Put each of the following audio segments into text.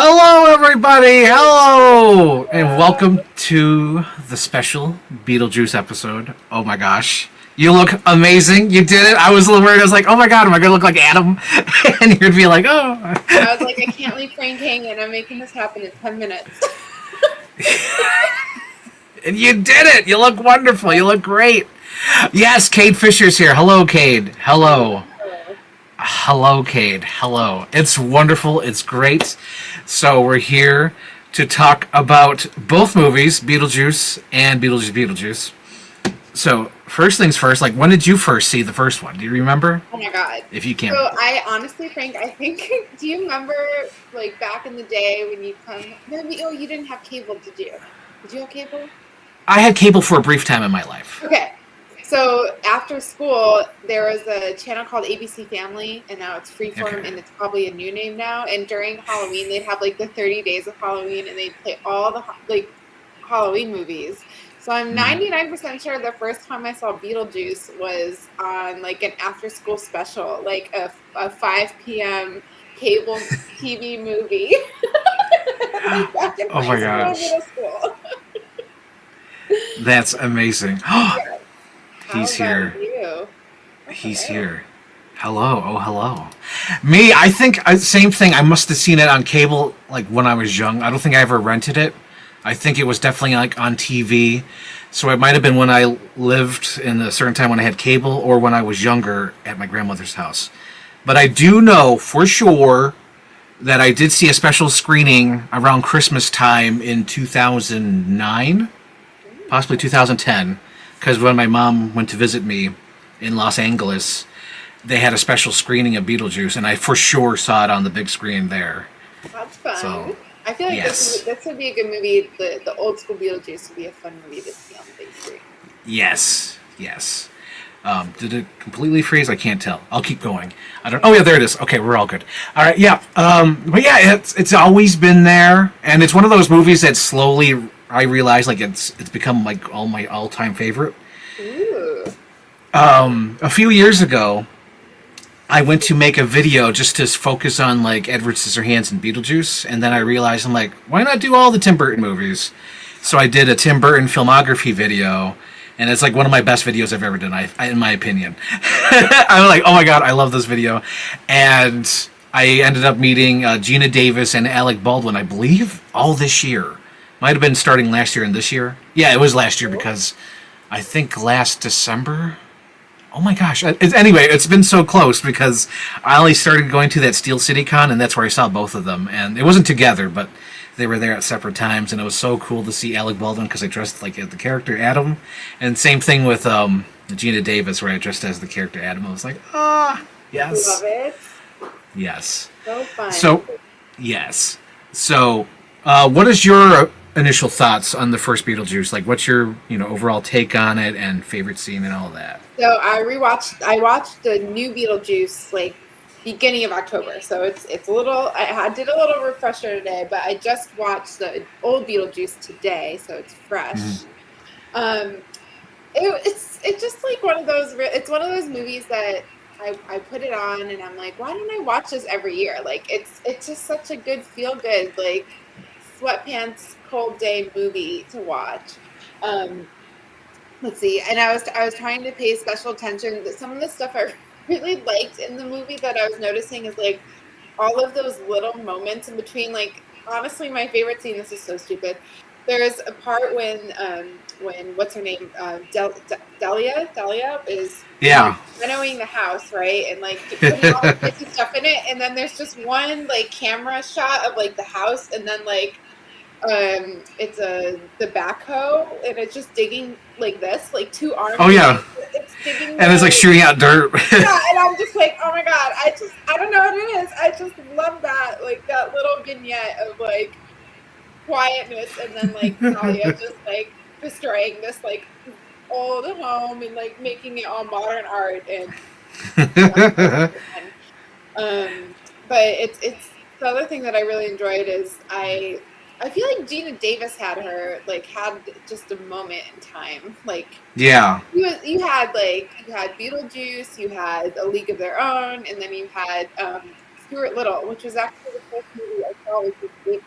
Hello, everybody. Hello, and welcome to the special Beetlejuice episode. Oh my gosh, you look amazing. You did it. I was a little worried. I was like, oh my god, am I gonna look like Adam? And you'd be like, oh. I was like, I can't leave Frank hanging. I'm making this happen in 10 minutes. And you did it. You look wonderful. You look great. Yes, Cade Fisher's here. Hello, Cade. Hello. Hello, Cade. Hello. It's wonderful. It's great. So we're here to talk about both movies, Beetlejuice and Beetlejuice. So first things first, like when did you first see the first one? Do you remember? Oh my god. If you can. So I honestly, Frank, I think, do you remember like back in the day when you come, maybe, you didn't have cable, did you? Did you have cable? I had cable for a brief time in my life. Okay. So after school, there was a channel called ABC Family, and now it's Freeform, and it's probably a new name now. And during Halloween, they'd have like the 30 days of Halloween, and they'd play all the like Halloween movies. So I'm 99% sure the first time I saw Beetlejuice was on like an after-school special, like a 5 p.m. cable TV movie. Oh my gosh. Middle school. That's amazing. He's here. You? He's here. Hello. Oh, hello. Me, I think same thing. I must have seen it on cable like when I was young. I don't think I ever rented it. I think it was definitely like on TV. So it might have been when I lived in a certain time when I had cable or when I was younger at my grandmother's house. But I do know for sure that I did see a special screening around Christmas time in 2009, possibly 2010. Because when my mom went to visit me in Los Angeles, they had a special screening of Beetlejuice, and I for sure saw it on the big screen there. That's fun. So, I feel like yes. this would be a good movie. The old school Beetlejuice would be a fun movie to see on the big screen. Yes. Did it completely freeze? I can't tell. I'll keep going. I don't. Oh yeah, there it is. Okay, we're all good. All right, yeah. But yeah, it's always been there, and it's one of those movies that slowly I realize like it's become like my all-time favorite. Ooh. A few years ago, I went to make a video just to focus on like Edward Scissorhands and Beetlejuice, and then I realized I'm like, why not do all the Tim Burton movies? So I did a Tim Burton filmography video, and it's like one of my best videos I've ever done, in my opinion. I was like, oh my god, I love this video, and I ended up meeting Gina Davis and Alec Baldwin, I believe, all this year. Might have been starting last year and this year. Yeah, it was last year because I think last December. Oh my gosh. Anyway, it's been so close because I only started going to that Steel City Con, and that's where I saw both of them. And it wasn't together, but they were there at separate times, and it was so cool to see Alec Baldwin because I dressed like the character Adam. And same thing with Gina Davis, where I dressed as the character Adam. I was like, yes. Love it. Yes. So fun. So, yes. So, what is your initial thoughts on the first Beetlejuice? Like, what's your overall take on it and favorite scene and all that? So I watched the new Beetlejuice like beginning of October. So it's a little. I did a little refresher today, but I just watched the old Beetlejuice today, so it's fresh. It's just like one of those. It's one of those movies that I put it on and I'm like, why don't I watch this every year? Like it's just such a good feel good like sweatpants cold day movie to watch. Let's see, and I was trying to pay special attention. Some of the stuff I really liked in the movie that I was noticing is like all of those little moments in between. Like honestly, my favorite scene. This is so stupid. There's a part when what's her name, Delia is renovating the house, right, and like putting all the stuff in it, and then there's just one like camera shot of like the house, and then like it's the backhoe, and it's just digging like this, like two arms. Oh yeah, it's digging, and it's like shooting out dirt. Yeah, and I'm just like, oh my god, I don't know what it is. I just love that, like that little vignette of like quietness, and then like Talia just like destroying this like old home and like making it all modern art, and but it's the other thing that I really enjoyed is I feel like Gina Davis had just a moment in time. Like you had Beetlejuice, you had A League of Their Own, and then you had Stuart Little, which was actually the first movie I always was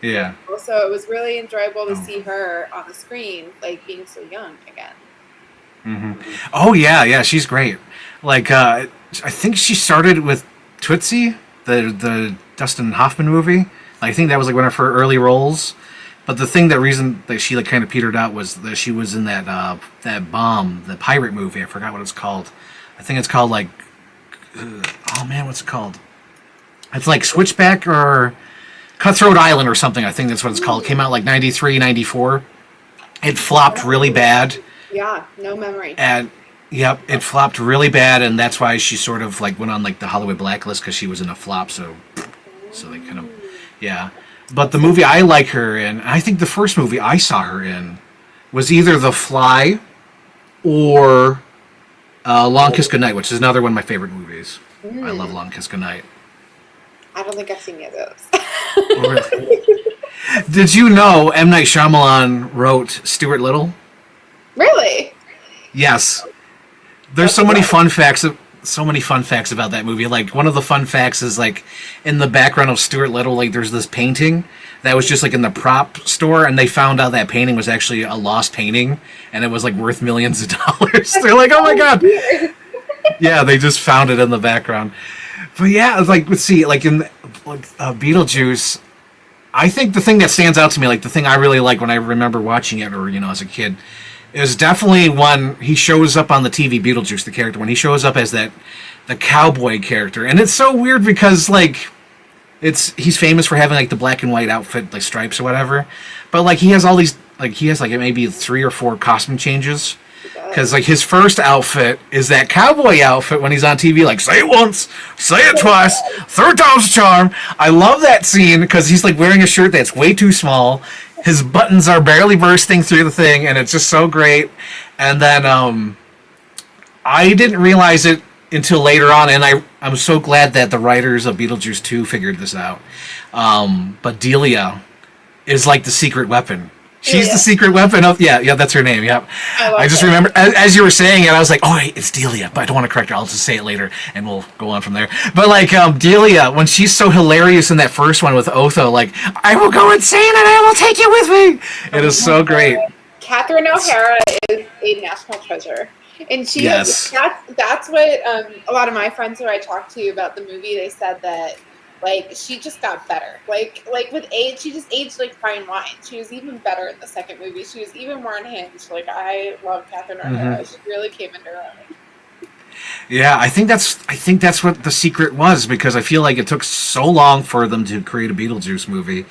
Yeah. so it was really enjoyable to see her on the screen, like being so young again. Hmm. Oh yeah, yeah, she's great. Like, I think she started with Tootsie, the Dustin Hoffman movie. I think that was like one of her early roles. But the reason that she like kind of petered out was that she was in that bomb, the pirate movie. I forgot what it's called. I think it's called like, oh man, what's it called? It's like Switchback or Cutthroat Island or something. I think that's what it's called. It came out like 93, 94. It flopped really bad. Yeah, no memory. And yep, it flopped really bad, and that's why she sort of like went on like the Hollywood blacklist because she was in a flop. So they kind of, yeah. But the movie I like her in, I think the first movie I saw her in was either The Fly or Long Kiss Goodnight, which is another one of my favorite movies. I love Long Kiss Goodnight. I don't think I've seen any of those. Really? Did you know M. Night Shyamalan wrote Stuart Little? Really? Yes. There's so many fun facts. So many fun facts about that movie. Like, one of the fun facts is like in the background of Stuart Little, like there's this painting that was just like in the prop store, and they found out that painting was actually a lost painting, and it was like worth millions of dollars. They're like, oh my god. Yeah, they just found it in the background. But yeah, it's like, let's see, like in Beetlejuice, I think the thing that stands out to me, like the thing I really like when I remember watching it, or as a kid, is definitely when he shows up on the TV, Beetlejuice, the character, when he shows up as the cowboy character. And it's so weird because, like, he's famous for having, like, the black and white outfit, like, stripes or whatever. But, like, he has all these, like, maybe 3 or 4 costume changes. Because, like, his first outfit is that cowboy outfit when he's on TV, like, say it once, say it twice, third time's a charm. I love that scene because he's, like, wearing a shirt that's way too small. His buttons are barely bursting through the thing, and it's just so great. And then I didn't realize it until later on, and I'm so glad that the writers of Beetlejuice 2 figured this out. But Delia is like the secret weapon. She's the secret weapon of... Yeah, that's her name, yep. I just remember, as you were saying it, I was like, oh, wait, it's Delia, but I don't want to correct her. I'll just say it later, and we'll go on from there. But, like, Delia, when she's so hilarious in that first one with Otho, like, I will go insane and I will take you with me! It is so great. Catherine O'Hara is a national treasure. And she that's what a lot of my friends who I talked to about the movie, they said that, like, she just got better. Like with age, she just aged like fine wine. She was even better in the second movie. She was even more unhinged. Like, I love Catherine O'Hara. Mm-hmm. She really came into her own. Yeah, I think that's what the secret was, because I feel like it took so long for them to create a Beetlejuice movie.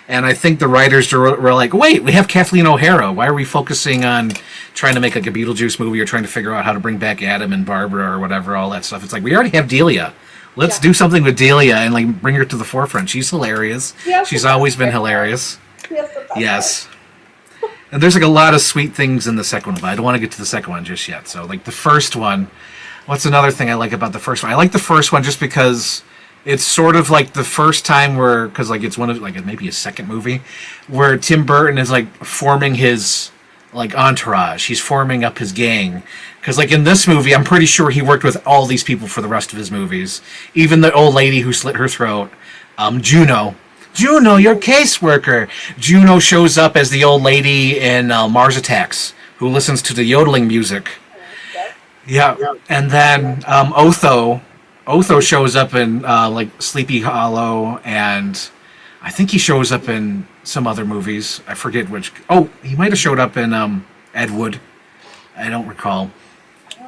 And I think the writers were like, wait, we have Kathleen O'Hara. Why are we focusing on trying to make like a Beetlejuice movie or trying to figure out how to bring back Adam and Barbara or whatever, all that stuff? It's like, we already have Delia. Let's do something with Delia and like bring her to the forefront. She's hilarious. She's always been hilarious. Yes. And there's like a lot of sweet things in the second one, but I don't want to get to the second one just yet. So like the first one, what's another thing I like about the first one? I like the first one just because it's sort of like the first time where, because like it's one of like maybe a second movie where Tim Burton is like forming his like entourage. He's forming up his gang. Because, like, in this movie, I'm pretty sure he worked with all these people for the rest of his movies. Even the old lady who slit her throat. Juno. Juno, your caseworker. Juno shows up as the old lady in Mars Attacks, who listens to the yodeling music. Yeah. And then Otho shows up in, like, Sleepy Hollow, and I think he shows up in some other movies. I forget which. Oh, he might have showed up in Ed Wood. I don't recall.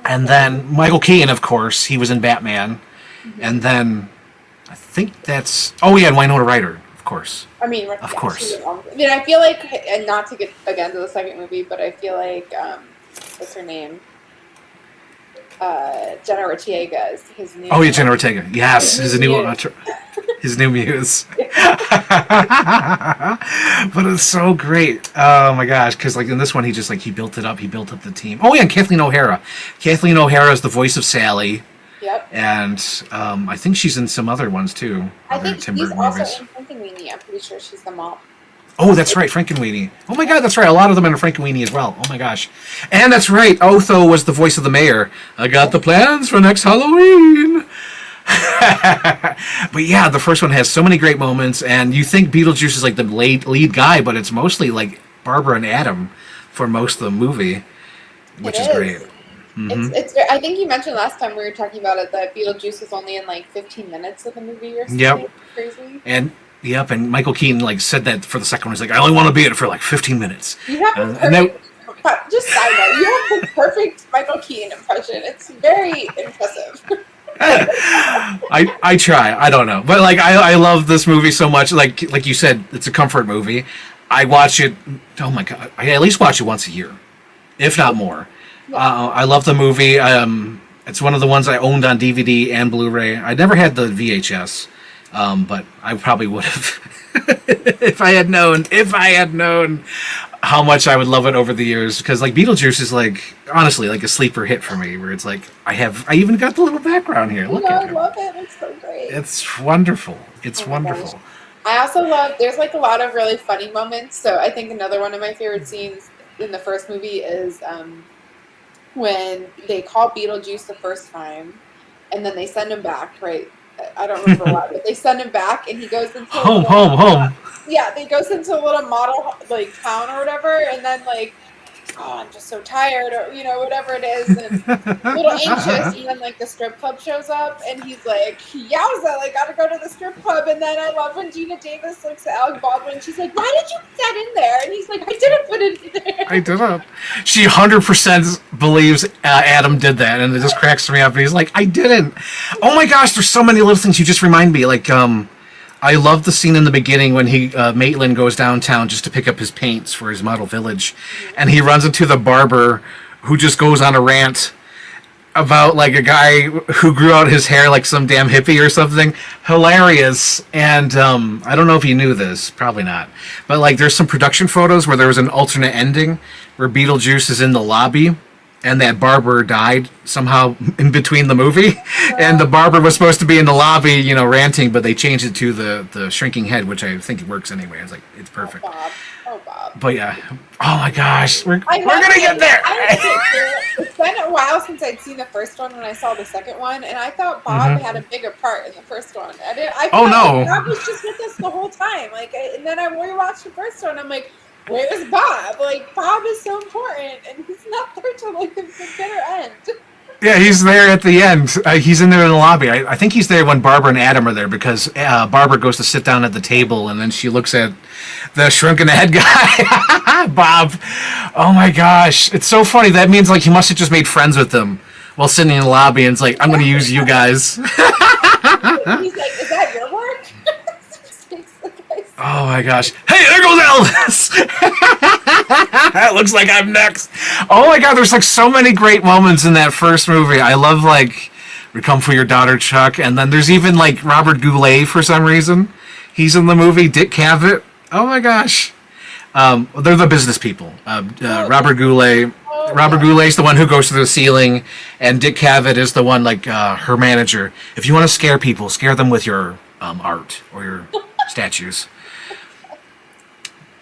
And then Michael Keaton, of course, he was in Batman. Mm-hmm. And then I think that's... Oh, yeah, and Winona Ryder, of course. I mean, of course. I mean, I feel like, and not to get again to the second movie, but I feel like, what's her name? Jenna Ortega is his new... Oh, yeah, Jenna Ortega. Yes, his new muse. But it's so great. Oh my gosh, because like in this one he built it up. He built up the team. Oh yeah, and Kathleen O'Hara. Kathleen O'Hara is the voice of Sally. Yep. And I think she's in some other ones too. I think she's also in Frankenweenie. I'm pretty sure she's the mom. Oh, that's right, Frankenweenie. Oh my god, that's right. A lot of them are in Frankenweenie as well. Oh my gosh. And that's right, Otho was the voice of the mayor. I got the plans for next Halloween. But yeah, the first one has so many great moments, and you think Beetlejuice is like the lead guy, but it's mostly like Barbara and Adam for most of the movie, It which is great. is. It's. I think you mentioned last time we were talking about it that Beetlejuice was only in like 15 minutes of the movie or something Yep. crazy. And yep, and Michael Keaton like said that for the second one. He's like, I only want to be in it for like 15 minutes. You have a And that perfect. Just side note, you have the perfect Michael Keaton impression. It's very impressive. I try. I don't know, but like I love this movie so much. Like you said, it's a comfort movie. I watch it. Oh my god! I at least watch it once a year, if not more. I love the movie. It's one of the ones I owned on DVD and Blu-ray. I never had the VHS, but I probably would have if I had known. If I had known how much I would love it over the years, because like Beetlejuice is like honestly like a sleeper hit for me. Where it's like I even got the little background here. Look I at it. love it. It's so great. It's wonderful. It's Oh my gosh. wonderful. I also love. There's like a lot of really funny moments. So I think another one of my favorite scenes in the first movie is when they call Beetlejuice the first time, and then they send him back. Right? I don't remember why, but they send him back, and he goes into Home. Yeah, they goes into a little model like town or whatever, and then like, oh, I'm just so tired, or whatever it is, and a little anxious. And then like the strip club shows up, and he's like, "Yowza, like gotta go to the strip club." And then I love when Gina Davis looks at Alec Baldwin. She's like, "Why did you put that in there?" And he's like, "I didn't put it in there." I did not. She 100% believes Adam did that, and it just cracks me up. And he's like, I didn't. Oh my gosh, there's so many little things you just remind me. Like, I love the scene in the beginning when Maitland goes downtown just to pick up his paints for his model village, and he runs into the barber who just goes on a rant about like a guy who grew out his hair like some damn hippie or something. Hilarious. And I don't know if you knew this, probably not, but like there's some production photos where there was an alternate ending where Beetlejuice is in the lobby and that barber died somehow in between the movie, and the barber was supposed to be in the lobby, ranting, but they changed it to the shrinking head, which I think it works anyway. It's like it's perfect. Bob. Oh, Bob. But yeah, oh my gosh, we're I gonna get there. It's been a while since I'd seen the first one when I saw the second one, and I thought Bob had a bigger part in the first one. I Oh, felt no. like Bob was just with us the whole time. And then I rewatched the first one. I'm like, where's Bob? Like, Bob is so important, and he's not there till like the bitter end. Yeah, he's there at the end. He's in there in the lobby. I think he's there when Barbara and Adam are there, because Barbara goes to sit down at the table, and then she looks at the shrunken head guy, Bob. Oh my gosh, it's so funny. That means like he must have just made friends with them while sitting in the lobby, and it's like, I'm going to use you guys. He's like, is that your work? Oh my gosh. Hey, there goes Elvis! It looks like I'm next. Oh my god, there's like so many great moments in that first movie. I love like, we come for your daughter, Chuck, and then there's even like Robert Goulet for some reason. He's in the movie. Dick Cavett. Oh my gosh. They're the business people. Robert Goulet. Robert Goulet's the one who goes to the ceiling, and Dick Cavett is the one like her manager. If you want to scare people, scare them with your art or your statues.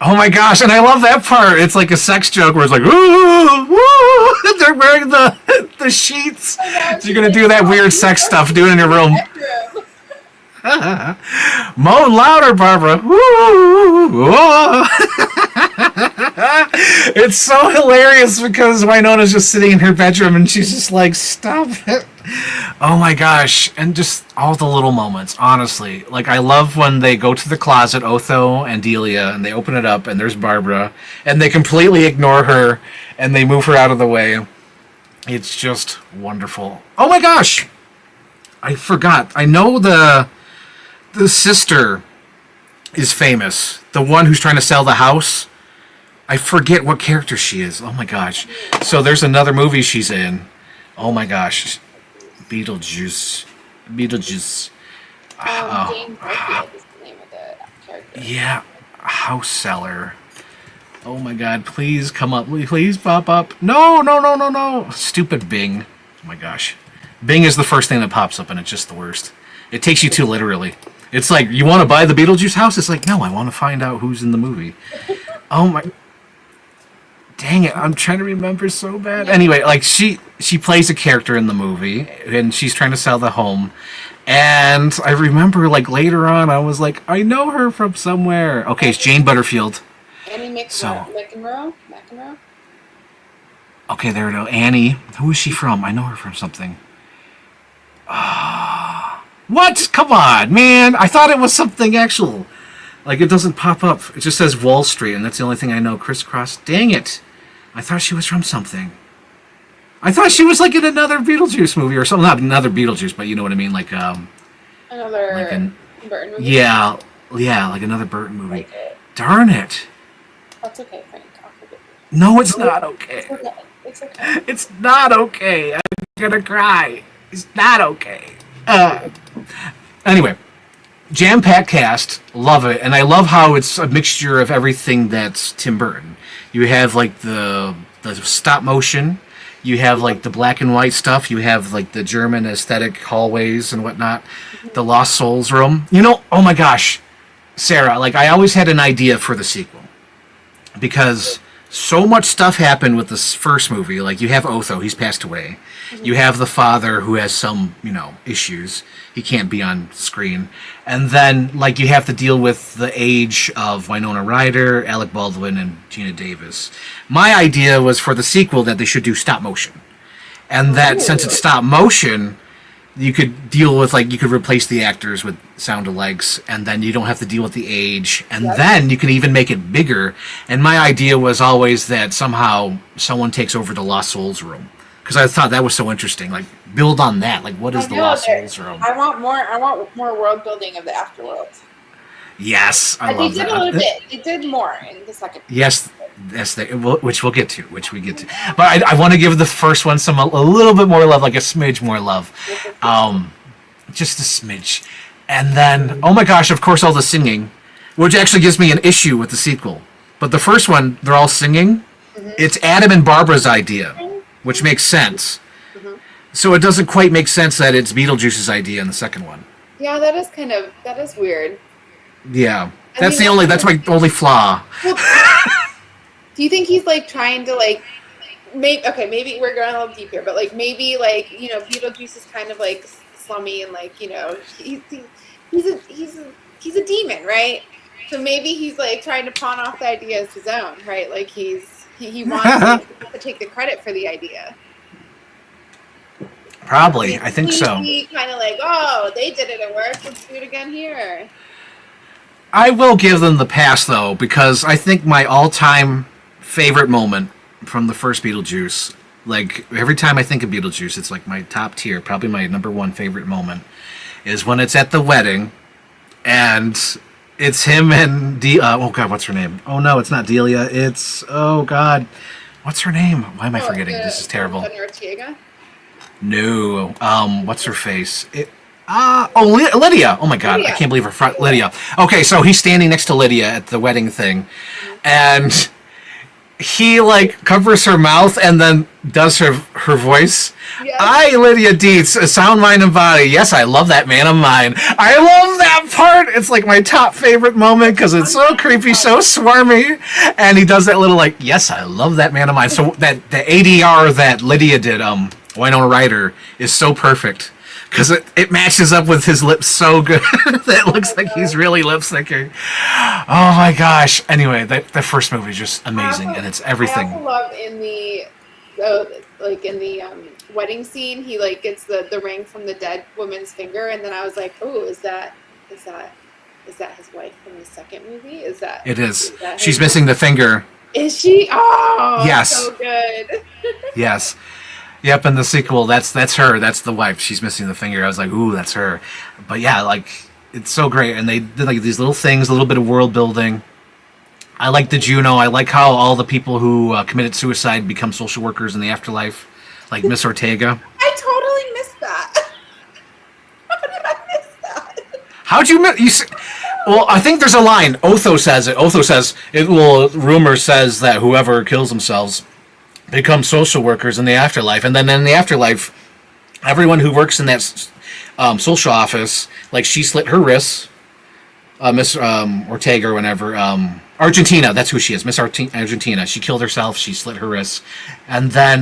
Oh my gosh, and I love that part. It's like a sex joke where it's like, ooh, woo, they're wearing the sheets. So you're going to do that weird sex stuff, do it in your room. Moan louder, Barbara. Woo, whoa. It's so hilarious because Winona's just sitting in her bedroom and she's just like, stop it. Oh my gosh. And just all the little moments, honestly. Like, I love when they go to the closet, Otho and Delia, and they open it up and there's Barbara, and they completely ignore her and they move her out of the way. It's just wonderful. Oh my gosh. I forgot. I know the sister is famous. The one who's trying to sell the house. I forget what character she is. Oh my gosh. So there's another movie she's in. Oh my gosh. Beetlejuice. James Murphy is the name of the character. Yeah. House seller. Oh my god. Please come up. Please pop up. No. Stupid Bing. Oh my gosh. Bing is the first thing that pops up and it's just the worst. It takes you too literally. It's like, you want to buy the Beetlejuice house? It's like, no, I want to find out who's in the movie. Oh my... Dang it, I'm trying to remember so bad. Anyway, like she plays a character in the movie, and she's trying to sell the home. And I remember, like, later on, I was like, I know her from somewhere. Okay, it's Jane Butterfield. Annie So, McEnroe? okay, there we go. Annie. Who is she from? I know her from something. What? Come on, man. I thought it was something actual. Like, it doesn't pop up. It just says Wall Street, and that's the only thing I know. Crisscross. Dang it. I thought she was from something. I thought she was, like, in another Beetlejuice movie or something. Not another Beetlejuice, but you know what I mean? Like, Another like Burton movie? yeah, like another Burton movie. Like it. Darn it. That's okay, Frank. I'll forgive No, it's not okay. you. It's okay. It's not okay. I'm gonna cry. It's not okay. Anyway, jam-packed cast, love it, and I love how it's a mixture of everything that's Tim Burton. You have like the stop motion, you have like the black and white stuff, you have like the German aesthetic hallways and whatnot, the Lost Souls room. You know, oh my gosh, Sarah, like I always had an idea for the sequel because so much stuff happened with this first movie. Like you have Otho, he's passed away. You have the father who has some, issues. He can't be on screen. And then, like, you have to deal with the age of Winona Ryder, Alec Baldwin, and Gina Davis. My idea was for the sequel that they should do stop motion. And that since it's stop motion, you could deal with, like, you could replace the actors with sound-alikes, and then you don't have to deal with the age. And then you can even make it bigger. And my idea was always that somehow someone takes over the Lost Souls room. Because I thought that was so interesting. Like, build on that. Like, what is the Lost Souls room? I want more world building of the afterworld. Yes, I love that. They did a little bit. They did more in the second. Yes, which we'll get to. But I want to give the first one a little bit more love, like a smidge more love. Just a smidge. And then, oh my gosh, of course, all the singing, which actually gives me an issue with the sequel. But the first one, they're all singing. Mm-hmm. It's Adam and Barbara's idea, which makes sense. Mm-hmm. So it doesn't quite make sense that it's Beetlejuice's idea in the second one. Yeah, that is weird. Yeah, that's my only flaw. Do you think he's like trying to like maybe we're going a little deep here, but like maybe like Beetlejuice is kind of like slummy and like he's a demon, right? So maybe he's like trying to pawn off the idea as his own, right? Like he wants to take the credit for the idea. Probably, I think so. Kind of like, oh, they did it at work. Let's do it again here. I will give them the pass though, because I think my all-time favorite moment from the first Beetlejuice, like every time I think of Beetlejuice, it's like my top tier, probably my number one favorite moment, is when it's at the wedding, and it's him and oh god, what's her name? Oh no, it's not Delia. It's oh god, what's her name? Why am I forgetting? This is terrible. Ortega? No, what's her face? Lydia. Oh my god, Lydia. I can't believe her Lydia. Okay, so he's standing next to Lydia at the wedding thing, and he like covers her mouth and then does her voice. Yes. I, Lydia Dietz, a sound mind and body. Yes, I love that man of mine. I love that part. It's like my top favorite moment because it's so creepy, so swarmy, and he does that little like, yes, I love that man of mine. So that the ADR that Lydia did, Winona Ryder, is so perfect. Because it matches up with his lips so good that it looks like he's really lip syncing. Oh my gosh. Anyway, the first movie is just amazing, and it's everything. I also love in the wedding scene, he like gets the ring from the dead woman's finger, and then I was like, oh, is that his wife from the second movie? Is that? It is. She's missing the finger. Is she? Oh, yes. So good. Yes. Yep, in the sequel, that's her. That's the wife. She's missing the finger. I was like, ooh, that's her. But yeah, like, it's so great. And they did like these little things, a little bit of world building. I like the Juno. I like how all the people who committed suicide become social workers in the afterlife, like Miss Ortega. I totally missed that. How did I miss that? How'd you miss? Well, I think there's a line. Otho says it. Otho says, rumor says that whoever kills themselves become social workers in the afterlife, and then in the afterlife, everyone who works in that social office, like she slit her wrists, Miss Ortega or whatever, Argentina, that's who she is, Miss Argentina. She killed herself. She slit her wrists, and then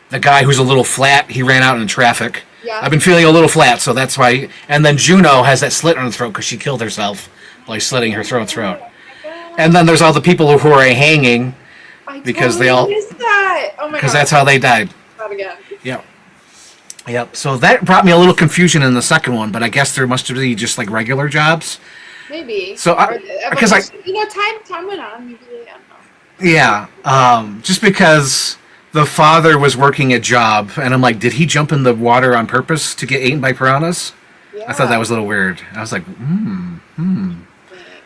the guy who's a little flat, he ran out in traffic. Yeah. I've been feeling a little flat, so that's why. And then Juno has that slit on her throat because she killed herself by slitting her throat. And then there's all the people who are hanging because totally they all missed that. Oh my god. because that's how they died. Not again. Yep. Yep. So that brought me a little confusion in the second one, but I guess there must be just like regular jobs. Maybe. So because time went on. Maybe I don't know. Yeah. Just because the father was working a job, and I'm like, did he jump in the water on purpose to get eaten by piranhas? Yeah. I thought that was a little weird. I was like,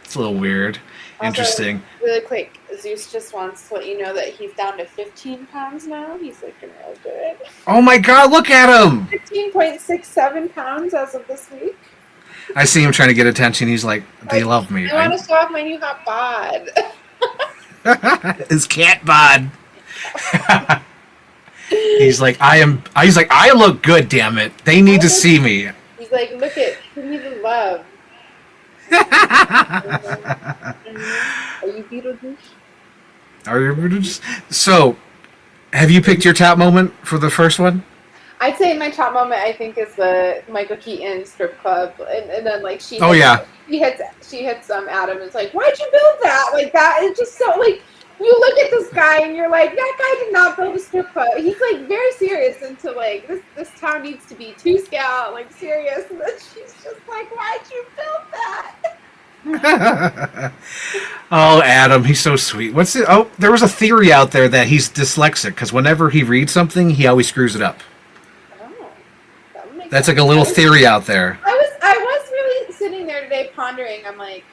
it's a little weird. Also, Interesting. Really quick, Zeus just wants to let you know that he's down to 15 pounds now. He's looking real good. Oh my God! Look at him. 15.67 pounds as of this week. I see him trying to get attention. He's like, they love me. I want to show off my new hot bod. His cat bod. He's like, I look good, damn it. They need to see me. He's like, look at, give me the love. Are you Beetlejuice? So, have you picked your top moment for the first one? I'd say my top moment, I think, is the Michael Keaton strip club, and then like she hits Adam and is like, why'd you build that? Like that is just so like you look at this guy and you're like, that guy did not build a strip club. He's like very serious into like this town needs to be to scale, like serious, and then she's just like, why'd you build that? Oh, Adam, he's so sweet. What's it? Oh, there was a theory out there that he's dyslexic because whenever he reads something, he always screws it up. That's like a little theory out there. I was really sitting there today pondering. I'm like,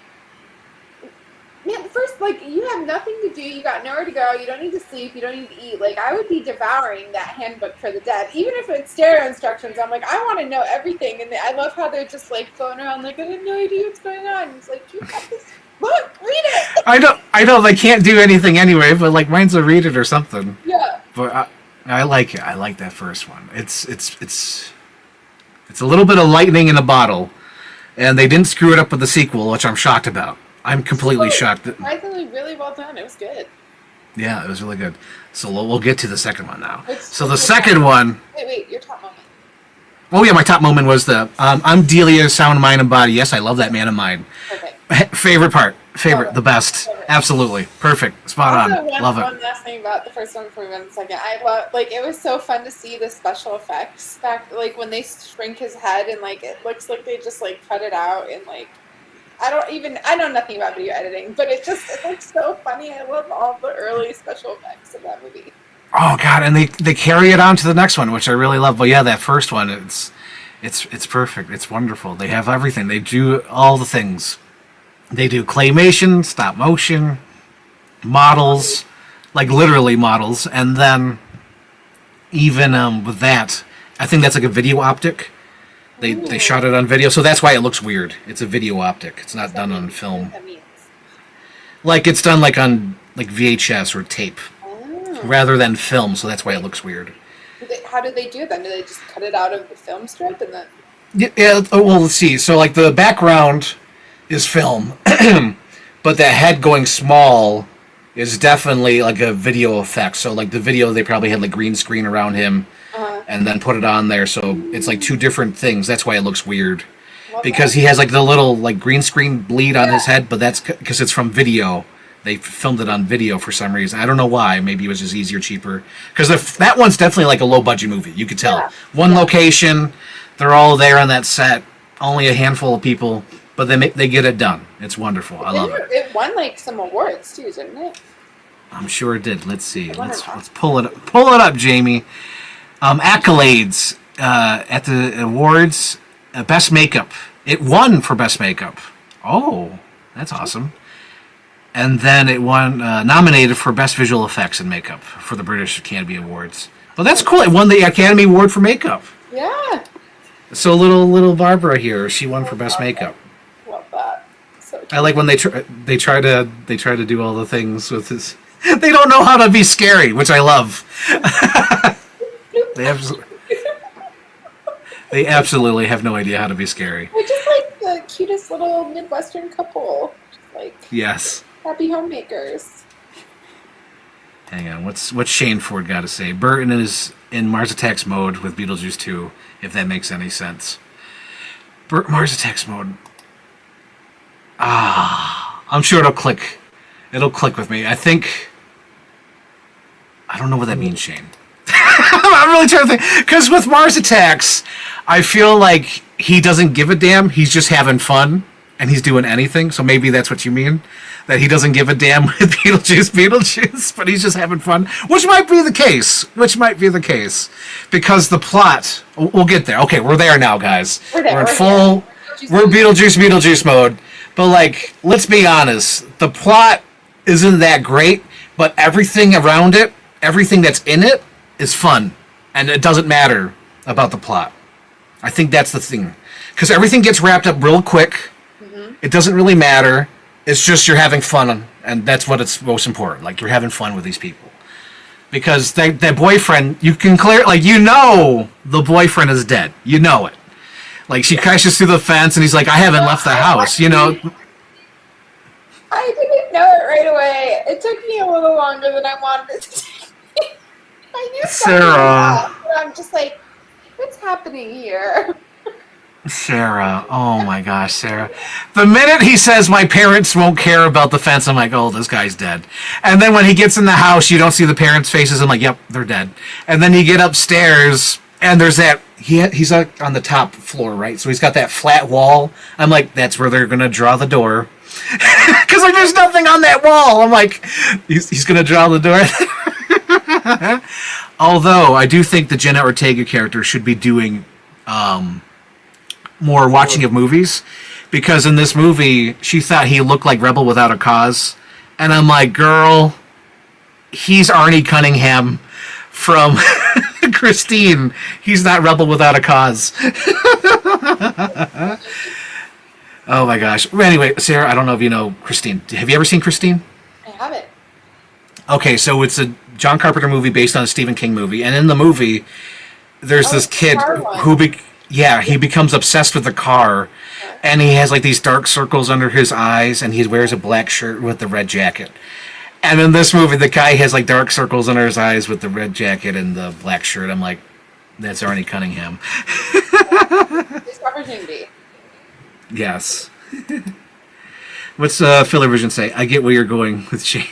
man, first, like, you have nothing to do. You got nowhere to go. You don't need to sleep. You don't need to eat. Like, I would be devouring that handbook for the dead, even if it's stereo instructions. I'm like, I want to know everything. And I love how they're just like floating around, like, I have no idea what's going on. And it's like, you got this book. Read it. I know. They can't do anything anyway, but like, mine's a read it or something. Yeah. But I like it. I like that first one. It's a little bit of lightning in a bottle, and they didn't screw it up with the sequel, which I'm shocked about. I'm completely shocked. Surprisingly, really well done. It was good. Yeah, it was really good. So we'll get to the second one now. So the second one. Wait, your top moment. Oh yeah, my top moment was I'm Delia, sound, mind, and body. Yes, I love that man of mine. Okay. Favorite part. The best. Absolutely. Perfect. Spot on. Love it. One last thing about the first one before we went to the second. I love, like, it was so fun to see the special effects back, like, when they shrink his head and, like, it looks like they just, like, cut it out and, like, I know nothing about video editing, but it looks so funny. I love all the early special effects of that movie. Oh, God, and they carry it on to the next one, which I really love. But yeah, that first one, it's perfect. It's wonderful. They have everything. They do all the things. They do claymation, stop motion, models, like literally models, and then even with that, I think that's like a video optic. They shot it on video, so that's why it looks weird. It's a video optic. It's not done on film. Like it's done like on like VHS or tape, rather than film. So that's why it looks weird. How did they do it then? Do they just cut it out of the film strip and then? Yeah. Well, let's see. So like the background is film, but the head going small is definitely like a video effect. So like the video, they probably had like green screen around him, and then put it on there. So it's like two different things. That's why it looks weird, because he has like the little like green screen bleed on his head, but that's because it's from video. They filmed it on video for some reason. I don't know why. Maybe it was just easier, cheaper. Because that one's definitely like a low budget movie. You could tell. Yeah. One location, they're all there on that set. Only a handful of people. But they get it done. It's wonderful. I love it. It won like some awards too, didn't it? I'm sure it did. Let's see. Let's pull it up. Pull it up, Jamie. Accolades at the awards. Best makeup. It won for best makeup. Oh, that's awesome. And then it won nominated for best visual effects and makeup for the British Academy Awards. Well, that's cool. It won the Academy Award for makeup. Yeah. So little Barbara here, she won for best makeup. Love that. So I like when they try to do all the things with this. They don't know how to be scary, which I love. They absolutely have no idea how to be scary. They're just like the cutest little Midwestern couple. Just like yes. Happy homemakers. Hang on, what's Shane Ford got to say? Burton is in Mars Attacks mode with Beetlejuice 2, if that makes any sense. Mars Attacks mode. I'm sure it'll click. It'll click with me. I don't know what that means, Shane. I'm really trying to think. Because with Mars Attacks, I feel like he doesn't give a damn. He's just having fun, and he's doing anything. So maybe that's what you mean. That he doesn't give a damn with Beetlejuice, but he's just having fun. Which might be the case. Because the plot... We'll get there. Okay, we're there now, guys. We're in full... We're Beetlejuice mode. But, like, let's be honest. The plot isn't that great, but everything around it, everything that's in it, is fun. And it doesn't matter about the plot. I think that's the thing. Because everything gets wrapped up real quick. Mm-hmm. It doesn't really matter. It's just you're having fun, and that's what it's most important. Like, you're having fun with these people. Because that boyfriend, you can clear... Like, you know the boyfriend is dead. You know it. Like, she crashes through the fence, and he's like, I haven't left the house, you know? I didn't know it right away. It took me a little longer than I wanted it to take me. I knew something was off, but I'm just like, what's happening here? Sarah. Oh, my gosh, Sarah. The minute he says, my parents won't care about the fence, I'm like, oh, this guy's dead. And then when he gets in the house, you don't see the parents' faces. I'm like, yep, they're dead. And then you get upstairs, and there's that... He's like on the top floor, right? So he's got that flat wall. I'm like, that's where they're going to draw the door. Because like, there's nothing on that wall. I'm like, he's going to draw the door. Although, I do think the Jenna Ortega character should be doing more watching of movies. Because in this movie, she thought he looked like Rebel Without a Cause. And I'm like, girl, he's Arnie Cunningham from... Christine. He's not Rebel Without a Cause. Oh my gosh. Anyway, Sarah, I don't know if you know Christine. Have you ever seen Christine? I haven't. Okay, so it's a John Carpenter movie based on a Stephen King movie. And in the movie, there's this kid who he becomes obsessed with the car. And he has like these dark circles under his eyes, and he wears a black shirt with the red jacket. And in this movie, the guy has like dark circles under his eyes with the red jacket and the black shirt. I'm like, that's Arnie Cunningham. This opportunity. Yes. What's Philly version say? I get where you're going with Shane.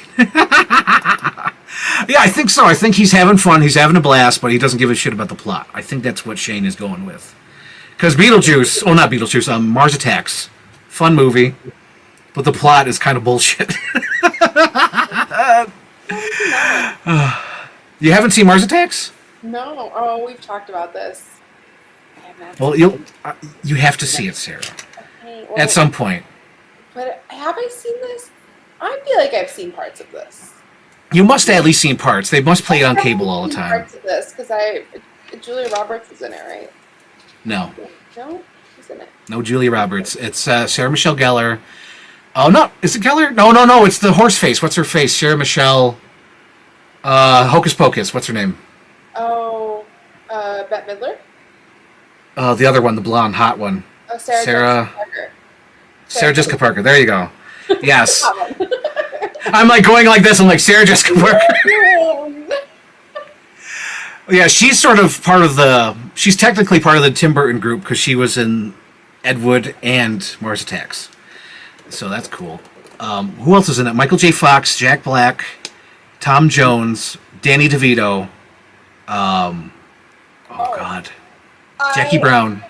Yeah, I think so. I think he's having fun. He's having a blast, but he doesn't give a shit about the plot. I think that's what Shane is going with. Because Beetlejuice, not Beetlejuice, Mars Attacks, fun movie, but the plot is kind of bullshit. You haven't seen Mars Attacks? No. Oh, we've talked about this. Well, you have to see it, Sarah. Okay, well, at some point. But have I seen this? I feel like I've seen parts of this. You must have at least seen parts. They must play it on cable all the time. Parts of this because Julia Roberts is in it, right? No. No, who's in it? No, Julia Roberts. It's Sarah Michelle Gellar. Oh no, is it Gellar? No. It's the horse face. What's her face? Sarah Michelle. Hocus Pocus. What's her name? Oh, Bette Midler. The other one, the blonde, hot one. Oh, Sarah Jessica Parker. Sarah Jessica Parker. There you go. Yes. I'm like going like this. I'm like Sarah Jessica Parker. Yeah, she's sort of part of the... She's technically part of the Tim Burton group because she was in Ed Wood and Mars Attacks. So that's cool. Who else is in it? Michael J. Fox, Jack Black, Tom Jones, Danny DeVito. God. Jackie Brown.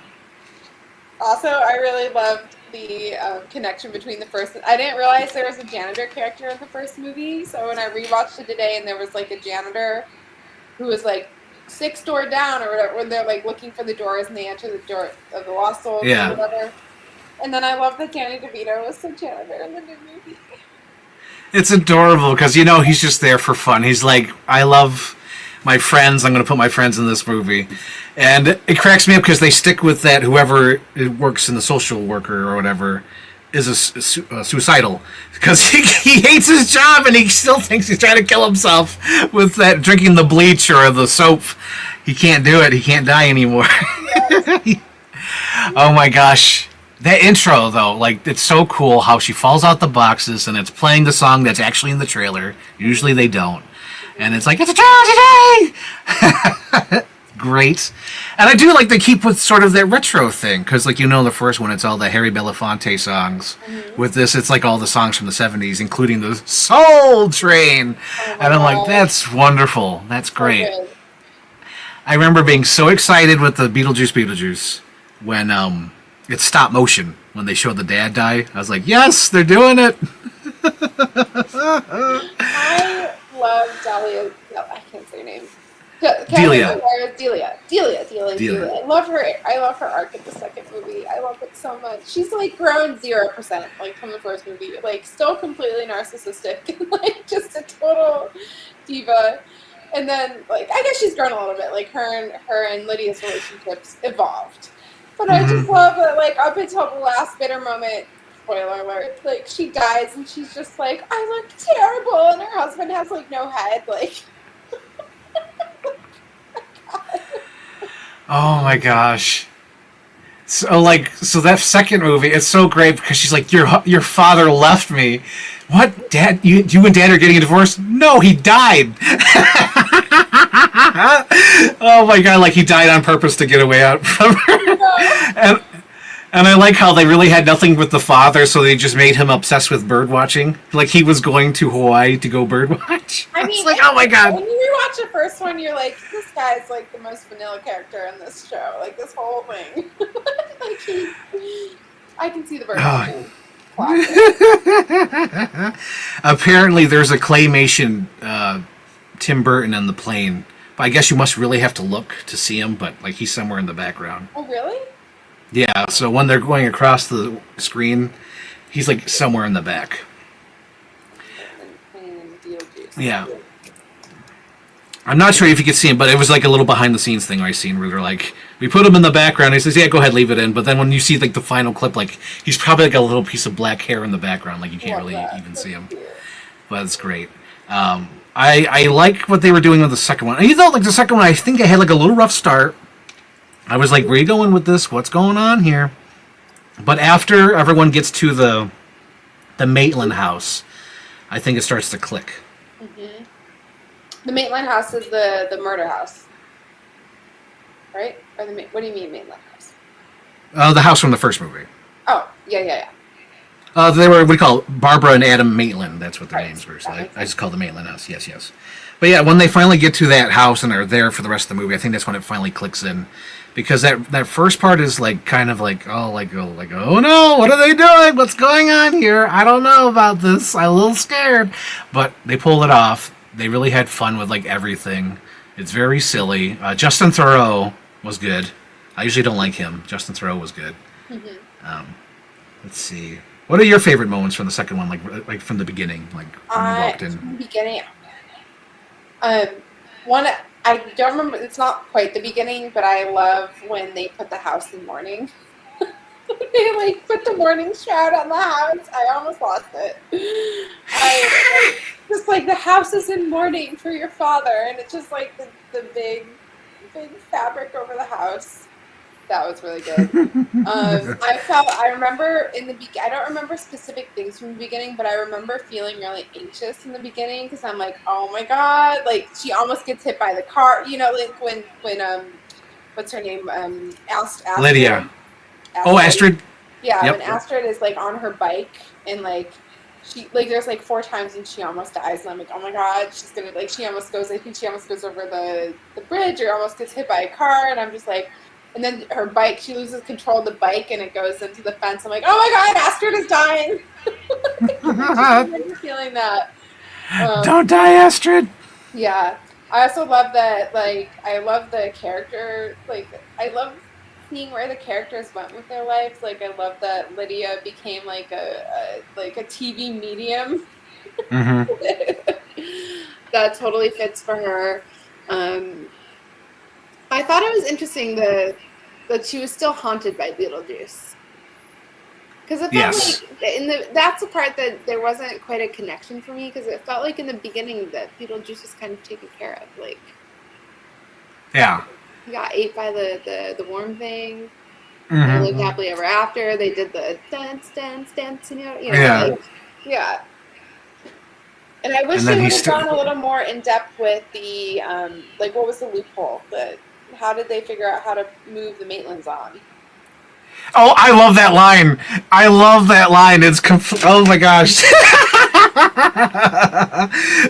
Also, I really loved the connection between the first... I didn't realize there was a janitor character in the first movie, so when I rewatched it today and there was like a janitor who was like 6 doors down or whatever, when they're like looking for the doors and they enter the door of the Lost Souls or whatever. And then I love that Danny DeVito was the janitor in the new movie. It's adorable because, he's just there for fun. He's like, I love my friends. I'm going to put my friends in this movie. And it cracks me up because they stick with that whoever works in the social worker or whatever is suicidal. Because he hates his job and he still thinks he's trying to kill himself with that drinking the bleach or the soap. He can't do it. He can't die anymore. Oh my gosh. That intro, though, like, it's so cool how she falls out the boxes and it's playing the song that's actually in the trailer. Usually they don't. And it's like, it's a tragedy! Great. And I do like they keep with sort of that retro thing, because, like, the first one, it's all the Harry Belafonte songs. With this, it's like all the songs from the 70s, including the Soul Train. And I'm like, that's wonderful. That's great. Okay. I remember being so excited with the Beetlejuice when it's stop motion when they showed the dad die. I was like, yes, they're doing it. I love Dahlia. No, I can't say her name. Delia. Delia. I love her. I love her arc in the second movie. I love it so much. She's like grown 0%, like from the first movie. Like still completely narcissistic and like just a total diva. And then like I guess she's grown a little bit. Like her and Lydia's relationships evolved. But I just love that, like, up until the last bitter moment, spoiler alert, like, she dies and she's just like, I look terrible, and her husband has, like, no head, like. Oh my gosh. So that second movie, it's so great because she's like, your father left me. What, Dad? You and Dad are getting a divorce? No, he died. Oh my god, like he died on purpose to get away out from her. And I like how they really had nothing with the father, so they just made him obsessed with bird watching. Like he was going to Hawaii to go bird watch. I mean, it's like, oh my god. When you rewatch the first one, you're like, this guy's like the most vanilla character in this show. Like this whole thing. Like I can see the bird watching. Apparently, there's a claymation Tim Burton on the plane. But I guess you must really have to look to see him. But like he's somewhere in the background. Oh really? Yeah. So when they're going across the screen, he's like somewhere in the back. Yeah. I'm not sure if you could see him, but it was like a little behind the scenes thing I seen where they're like, we put him in the background. He says, yeah, go ahead, leave it in. But then when you see like the final clip, like he's probably like a little piece of black hair in the background, like you can't really even see him. But it's great. I like what they were doing with the second one. Even though like the second one, I think I had like a little rough start. I was like, where are you going with this? What's going on here? But after everyone gets to the Maitland house, I think it starts to click. Mm-hmm. The Maitland house is the murder house, right? Or what do you mean Maitland house? The house from the first movie. Oh, yeah. They were, what do you call it? Barbara and Adam Maitland. That's what their names were. So I just call the Maitland house. Yes. But yeah, when they finally get to that house and are there for the rest of the movie, I think that's when it finally clicks in. Because that first part is like kind of like, oh no, what are they doing? What's going on here? I don't know about this. I'm a little scared. But they pulled it off. They really had fun with like everything. It's very silly. Justin Theroux was good. I usually don't like him. Justin Theroux was good. Mm-hmm. Let's see. What are your favorite moments from the second one? Like from the beginning, like when you walked in. From the beginning. One I don't remember. It's not quite the beginning, but I love when they put the house in mourning. They like put the mourning shroud on the house. I almost lost it. Just like the house is in mourning for your father, and it's just like the big fabric over the house. That was really good. I remember I don't remember specific things from the beginning, but I remember feeling really anxious in the beginning because I'm like, oh my god, like she almost gets hit by the car. You know, like when what's her name? Astrid. Lydia. Oh, Astrid. Yeah, yep. When Astrid is like on her bike and like she like there's like 4 times and she almost dies and I'm like, oh my god, she's gonna like she almost goes. I think she almost goes over the bridge or almost gets hit by a car and I'm just like. And then her bike, she loses control of the bike and it goes into the fence. I'm like, oh my god, Astrid is dying. I remember feeling that. Don't die, Astrid. Yeah. I also love that, like, I love the character, like, I love seeing where the characters went with their lives. Like, I love that Lydia became, like, a TV medium. Mm-hmm. That totally fits for her. I thought it was interesting that she was still haunted by Beetlejuice. Because it felt like that's the part that there wasn't quite a connection for me. Because it felt like in the beginning that Beetlejuice was kind of taken care of. Like, yeah, he got ate by the worm thing. They lived happily ever after. They did the dance, dance, dance, Yeah. like, yeah. And I wish And they then would he have still. gone a little more in depth with the, like, what was the loophole? How did they figure out how to move the Maitlands on? Oh, I love that line. I love that line. Oh my gosh.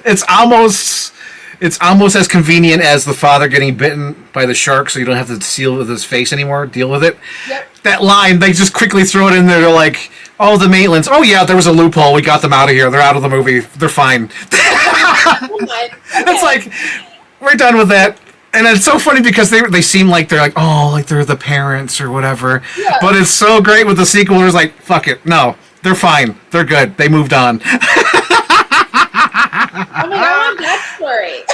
it's almost it's almost as convenient as the father getting bitten by the shark, so you don't have to deal with his face anymore. Deal with it. Yep. That line, they just quickly throw it in there. They're like, "Oh, the Maitlands. Oh yeah, there was a loophole. We got them out of here. They're out of the movie. They're fine." It's like we're done with that. And it's so funny because they seem like they're like, oh, like they're the parents or whatever. Yeah. But it's so great with the sequel. It's like, fuck it, no, they're fine, they're good, they moved on. Oh my god, I want that story.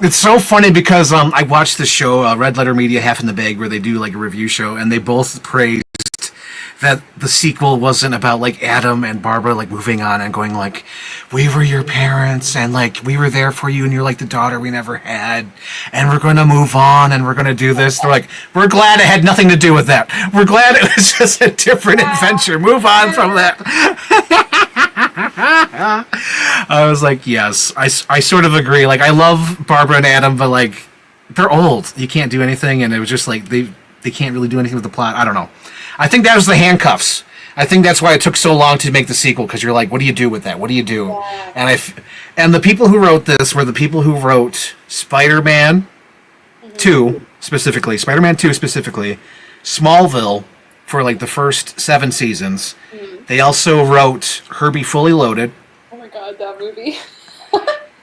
It's so funny because I watched the show Red Letter Media Half in the Bag where they do like a review show, and they both praised that the sequel wasn't about like Adam and Barbara like moving on and going like, we were your parents and like we were there for you and you're like the daughter we never had and we're going to move on and we're going to do this. They're like, we're glad it had nothing to do with that. We're glad it was just a different adventure. Move on from that. I was like, yes, I sort of agree. Like, I love Barbara and Adam, but like, they're old. You can't do anything, and it was just like they can't really do anything with the plot. I don't know. I think that was the handcuffs. I think that's why it took so long to make the sequel, because you're like, what do you do with that? What do you do? Yeah. And the people who wrote this were the people who wrote Spider-Man 2 specifically, Spider-Man 2 specifically, Smallville for like the first 7 seasons. They also wrote Herbie Fully Loaded. Oh my god, that movie.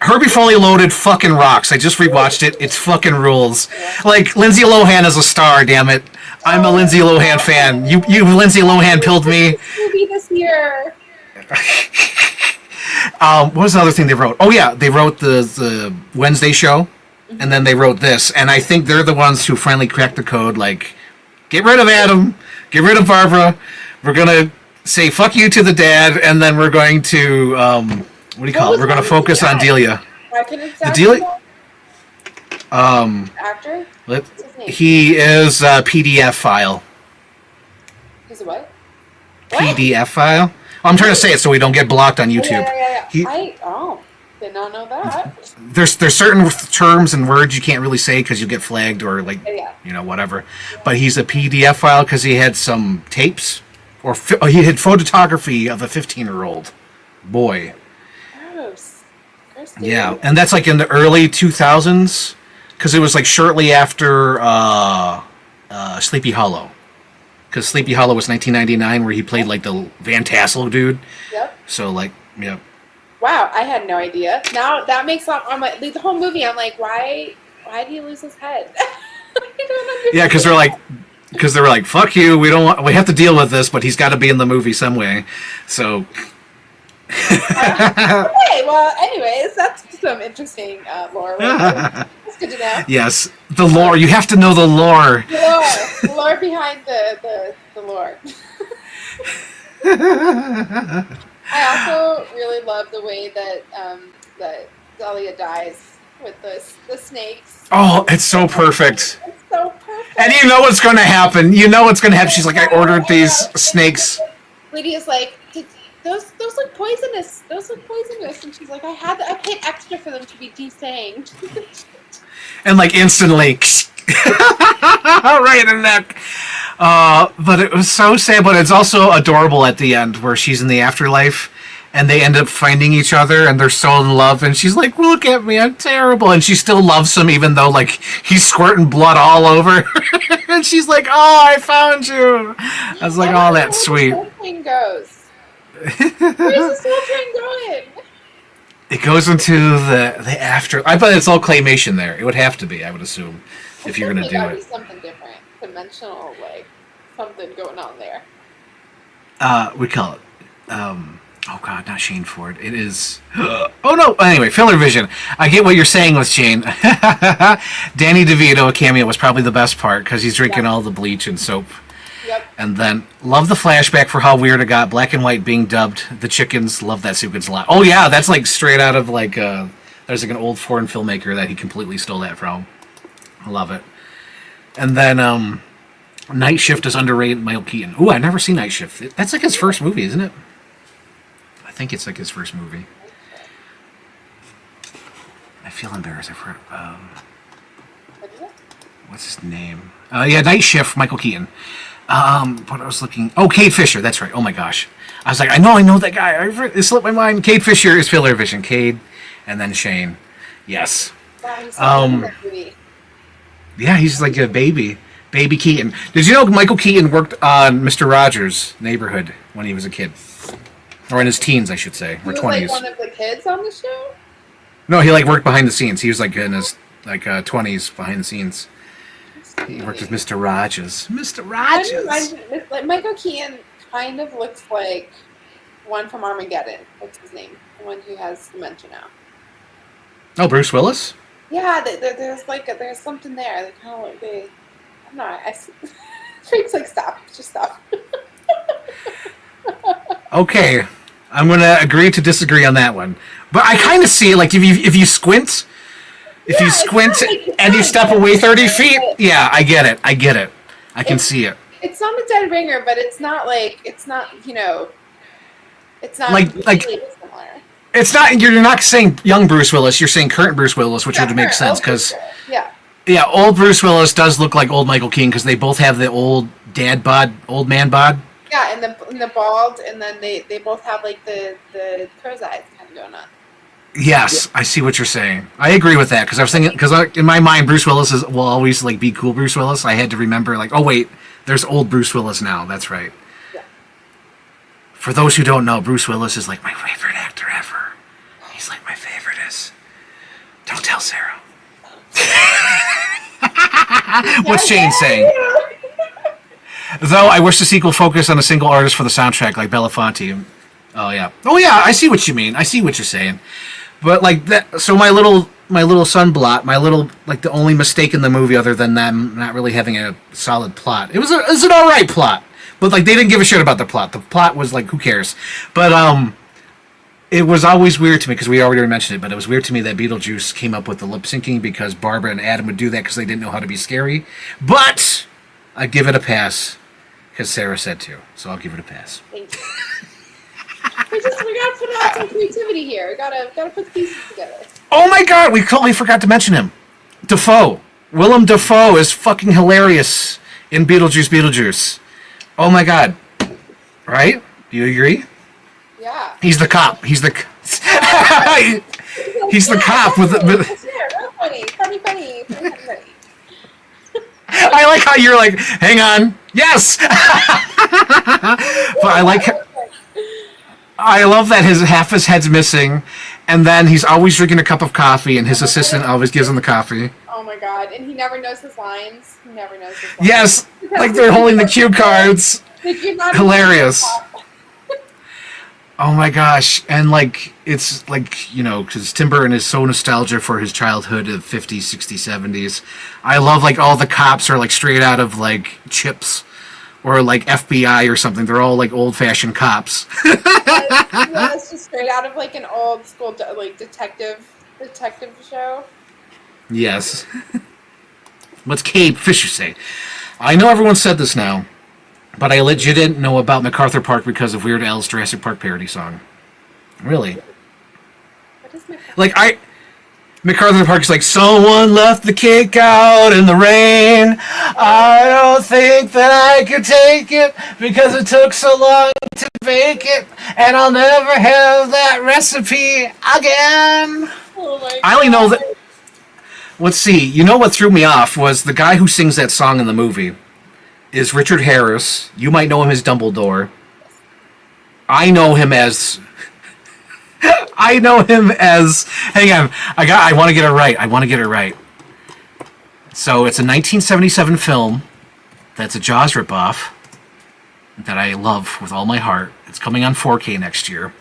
Herbie Fully Loaded fucking rocks. I just rewatched it. It's fucking rules. Like, Lindsay Lohan is a star, damn it. I'm a Lindsay Lohan fan. You Lindsay Lohan pilled me. Movie this year. What was the other thing they wrote? Oh yeah, they wrote the Wednesday show, and then they wrote this. And I think they're the ones who finally cracked the code. Like, get rid of Adam, get rid of Barbara. We're gonna say fuck you to the dad, and then we're going to what do you call it? We're gonna focus on Delia. The Delia. Actor. What's his name? He is a PDF file. He's a what? PDF file. I'm trying to say it so we don't get blocked on YouTube. Yeah. Did not know that. There's certain terms and words you can't really say because you get flagged or like whatever. But he's a PDF file because he had some tapes or he had photography of a 15-year-old boy. Gross. Yeah, and that's like in the early 2000s because it was like shortly after Sleepy Hollow. Because Sleepy Hollow was 1999, where he played like the Van Tassel dude. Yep. So like, yep. Wow, I had no idea. Now that makes up. I'm like the whole movie. I'm like, why did he lose his head? I don't understand. Yeah, because they were like, fuck you. We have to deal with this, but he's got to be in the movie some way. So. Okay. Well, anyways, that's some interesting lore. That's good to know. Yes, the lore. You have to know the lore. The lore behind the lore. I also really love the way that that Dahlia dies with the snakes. Oh, it's so perfect. It's so perfect. And you know what's going to happen. You know what's going to happen. She's like, I ordered these snakes. Lydia's like, those look poisonous. Those look poisonous. And she's like, I paid extra for them to be desanged. And like instantly, right in the neck. But it was so sad, but it's also adorable at the end where she's in the afterlife and they end up finding each other and they're so in love and she's like, look at me, I'm terrible. And she still loves him even though like he's squirting blood all over. And she's like, oh, I found you. I was like, oh, that's sweet. Where the soul train goes? Where's the soul train going? It goes into the after. I bet it's all claymation there. It would have to be, I would assume, if you're going to do it. Something different, conventional, like something going on there. We call it. Oh God, not Shane Ford. It is. Oh no. Anyway, filler vision. I get what you're saying with Shane. Danny DeVito, a cameo, was probably the best part because he's drinking all the bleach and soap. Yep. And then love the flashback for how weird it got. Black and white being dubbed. The chickens. Love that sequence a lot. Oh yeah, that's like straight out of like there's like an old foreign filmmaker that he completely stole that from. I love it. And then Night Shift is underrated. Michael Keaton. Ooh, I've never seen Night Shift. That's like his first movie, isn't it? I think it's like his first movie. I feel embarrassed. What is it? What's his name? Yeah, Night Shift, Michael Keaton. But I was looking. Oh, Cade Fisher. That's right. Oh my gosh. I was like, I know that guy. It slipped my mind. Cade Fisher is Filler Vision. Cade, and then Shane. Yes. Wow, he's so good in that movie. Yeah, he's like a baby Keaton. Did you know Michael Keaton worked on Mr. Rogers' Neighborhood when he was a kid, or in his teens, I should say, or He was 20s? like one of the kids on the show. No, he like worked behind the scenes. He was like in his like 20s behind the scenes. He worked with Mr. Rogers. Mr. Rogers. Like Michael Keaton kind of looks like one from Armageddon. What's his name? The one who has dementia now. Oh, Bruce Willis. Yeah, there's something there. They kind of like I'm not. Frank's like stop. Just stop. Okay, I'm gonna agree to disagree on that one. But I kind of see it, like if you squint, and you step away 30 feet, yeah, I get it. I can see it. It's not a dead ringer, but it's not it's not like similar. It's not. You're not saying young Bruce Willis. You're saying current Bruce Willis, which would make sense because old Bruce Willis does look like old Michael Keaton because they both have the old old man bod. Yeah, and the bald, and then they both have like the crow's eyes kind of going on. Yes, I see what you're saying. I agree with that because I was thinking in my mind Bruce Willis will always like be cool Bruce Willis. I had to remember like, oh wait, there's old Bruce Willis now. That's right. Yeah. For those who don't know, Bruce Willis is like my favorite actor ever. He's like my favorite is. Don't tell Sarah. What's Shane saying? Though I wish the sequel focused on a single artist for the soundtrack, like Belafonte. Oh yeah. I see what you mean. I see what you're saying. But like that, so my little sunblot, like the only mistake in the movie other than them not really having a solid plot. It was an all right plot, but like they didn't give a shit about the plot. The plot was like, who cares? But it was always weird to me because we already mentioned it. But it was weird to me that Beetlejuice came up with the lip syncing because Barbara and Adam would do that because they didn't know how to be scary. But I give it a pass because Sarah said to, so I'll give it a pass. Thank you. We gotta put out some creativity here. We gotta put the pieces together. Oh my god, we totally forgot to mention him. Dafoe. Willem Dafoe is fucking hilarious in Beetlejuice. Oh my god. Right? Do you agree? Yeah. He's the cop. He's the cop with the funny. I like how you're like, hang on. Yes. But I love that half his head's missing, and then he's always drinking a cup of coffee, and his assistant always gives him the coffee. Oh my god! And he never knows his lines. Yes, like they're holding the cue cards. Hilarious. Oh my gosh! And like it's like because Tim Burton is so nostalgic for his childhood of 50s, 60s, 70s. I love like all the cops are like straight out of like Chips. Or like FBI or something. They're all like old-fashioned cops. It's just straight out of like an old school like detective show. Yes. What's Cade Fisher say? I know everyone said this now, but I legit didn't know about MacArthur Park because of Weird Al's Jurassic Park parody song. Really? What is MacArthur? MacArthur Park's like, someone left the cake out in the rain. I don't think that I could take it because it took so long to bake it, and I'll never have that recipe again. Oh my God. I only know that. Let's see. You know what threw me off was the guy who sings that song in the movie is Richard Harris. You might know him as Dumbledore. I know him as. Hang on, I want to get it right. So it's a 1977 film that's a Jaws ripoff that I love with all my heart. It's coming on 4K next year.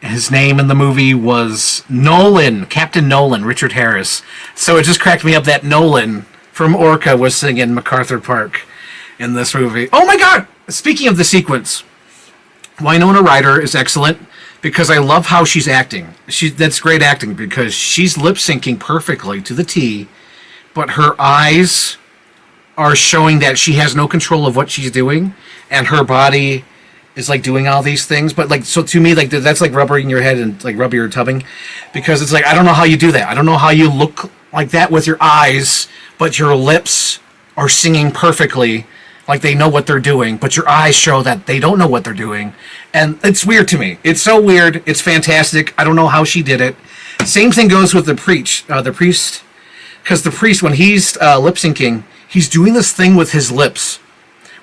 His name in the movie was Captain Nolan, Richard Harris. So it just cracked me up that Nolan from Orca was singing MacArthur Park in this movie. Oh my god! Speaking of the sequence, Winona Ryder is excellent because I love how she's acting. That's great acting because she's lip syncing perfectly to the T, but her eyes are showing that she has no control of what she's doing, and her body is like doing all these things. But like, so to me, like that's like rubbing your head and like rubbing your tubbing, because it's like I don't know how you do that. I don't know how you look like that with your eyes, but your lips are singing perfectly, like they know what they're doing, but your eyes show that they don't know what they're doing, and it's weird to me. It's so weird. It's fantastic. I don't know how she did it. Same thing goes with the priest, because the priest, when he's lip syncing, he's doing this thing with his lips,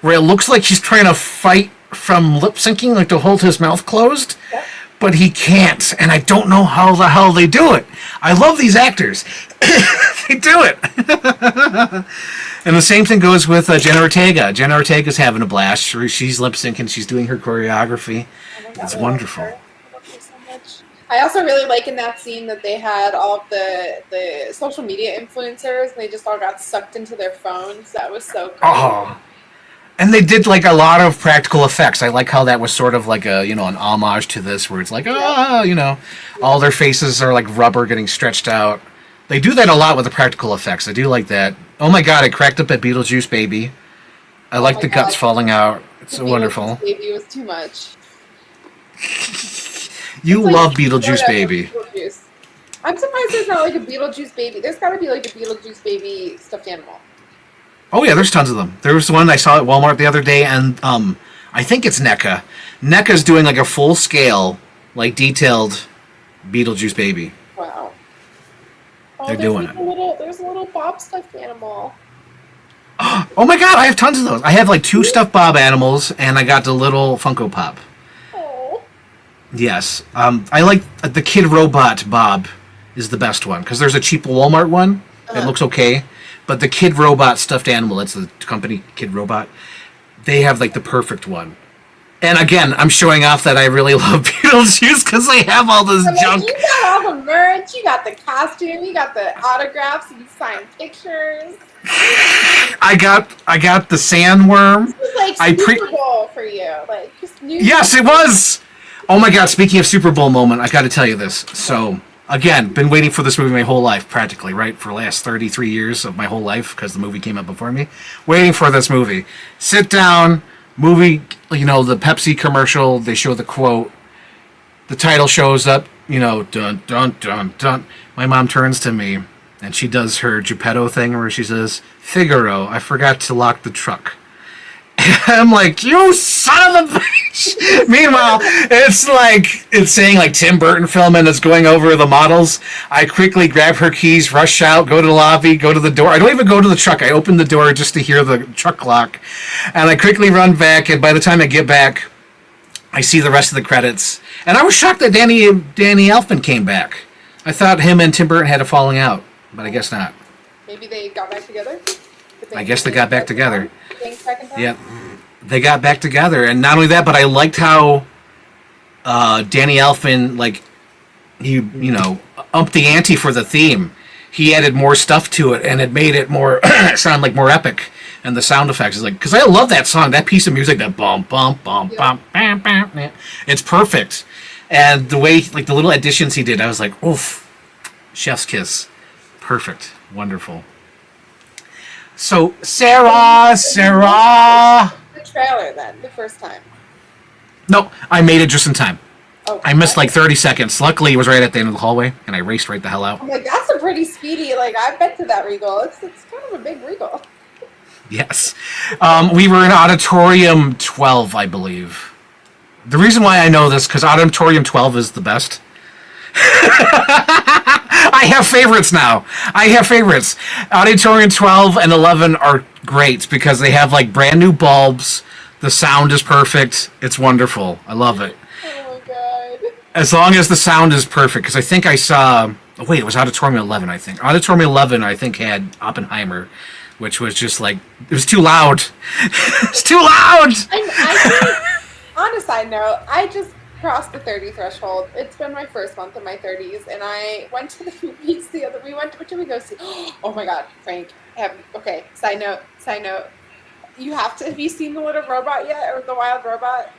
where it looks like he's trying to fight from lip syncing, like to hold his mouth closed, but he can't, and I don't know how the hell they do it. I love these actors. They do it. And the same thing goes with Jenna Ortega. Jenna Ortega's having a blast. She's lip syncing. She's doing her choreography. It's wonderful. I love her so much. I also really like in that scene that they had all of the social media influencers, and they just all got sucked into their phones. That was so cool. Oh. And they did like a lot of practical effects. I like how that was sort of like a, an homage to this, where it's like, all their faces are like rubber getting stretched out. They do that a lot with the practical effects. I do like that. Oh my god, I cracked up at Beetlejuice Baby. I like the guts falling out. It's so wonderful. Baby was too much. You love Beetlejuice Baby. Beetlejuice. I'm surprised there's not like a Beetlejuice Baby. There's got to be like a Beetlejuice Baby stuffed animal. Oh yeah, there's tons of them. There was one I saw at Walmart the other day, and I think it's NECA. NECA's doing like a full scale, like detailed Beetlejuice Baby. Wow. Oh, They're doing it. There's a little Bob stuffed animal. Oh my god, I have tons of those. I have like 2 stuffed Bob animals, and I got the little Funko Pop. Oh. Yes. I like the Kid Robot Bob is the best one, because there's a cheap Walmart one that looks okay, but the Kid Robot stuffed animal, that's the company Kid Robot, they have like the perfect one. And again, I'm showing off that I really love Beetlejuice because they have all this junk. You got all the merch, you got the costume, you got the autographs, you signed pictures. I got the sandworm. This was like Super Bowl for you, like just new. Yes, it was. Oh my god! Speaking of Super Bowl moment, I got to tell you this. So again, been waiting for this movie my whole life, practically, right? For the last 33 years of my whole life, because the movie came out before me. Waiting for this movie. Sit down. Movie, the Pepsi commercial, they show the quote. The title shows up, dun, dun, dun, dun. My mom turns to me, and she does her Geppetto thing where she says, "Figaro, I forgot to lock the truck." And I'm like, "You son of a bitch!" Meanwhile, it's saying like Tim Burton film, and it's going over the models. I quickly grab her keys, rush out, go to the lobby, go to the door. I don't even go to the truck. I open the door just to hear the truck lock. And I quickly run back, and by the time I get back, I see the rest of the credits. And I was shocked that Danny Elfman came back. I thought him and Tim Burton had a falling out, but I guess not. Maybe they got back together? I guess they got back together. Yeah, they got back together, and not only that, but I liked how Danny Elfman, he upped the ante for the theme. He added more stuff to it, and it made it more sound like more epic. And the sound effects is because I love that song, that piece of music, that bum bum bum bum bam bam. It's perfect, and the way the little additions he did, I was like, oof, chef's kiss, perfect, wonderful. So, Sarah. The trailer then, the first time. No, I made it just in time. Oh, I missed 30 seconds. Luckily, it was right at the end of the hallway, and I raced right the hell out. I'm like, that's a pretty speedy, I've been to that Regal. It's kind of a big Regal. Yes. We were in Auditorium 12, I believe. The reason why I know this, because Auditorium 12 is the best. I have favorites now. Auditorium 12 and 11 are great because they have brand new bulbs. The sound is perfect. It's wonderful. I love it. Oh my god. As long as the sound is perfect, because I think I saw... Oh, wait, it was Auditorium 11, I think. Auditorium 11, I think, had Oppenheimer, which was just it was too loud. It's too loud! On a side note, I just crossed the 30 threshold. It's been my first month in my 30s, and I went to the movies what did we go see? Oh my god, Frank. Okay, side note. Have you seen The Little Robot yet, or The Wild Robot?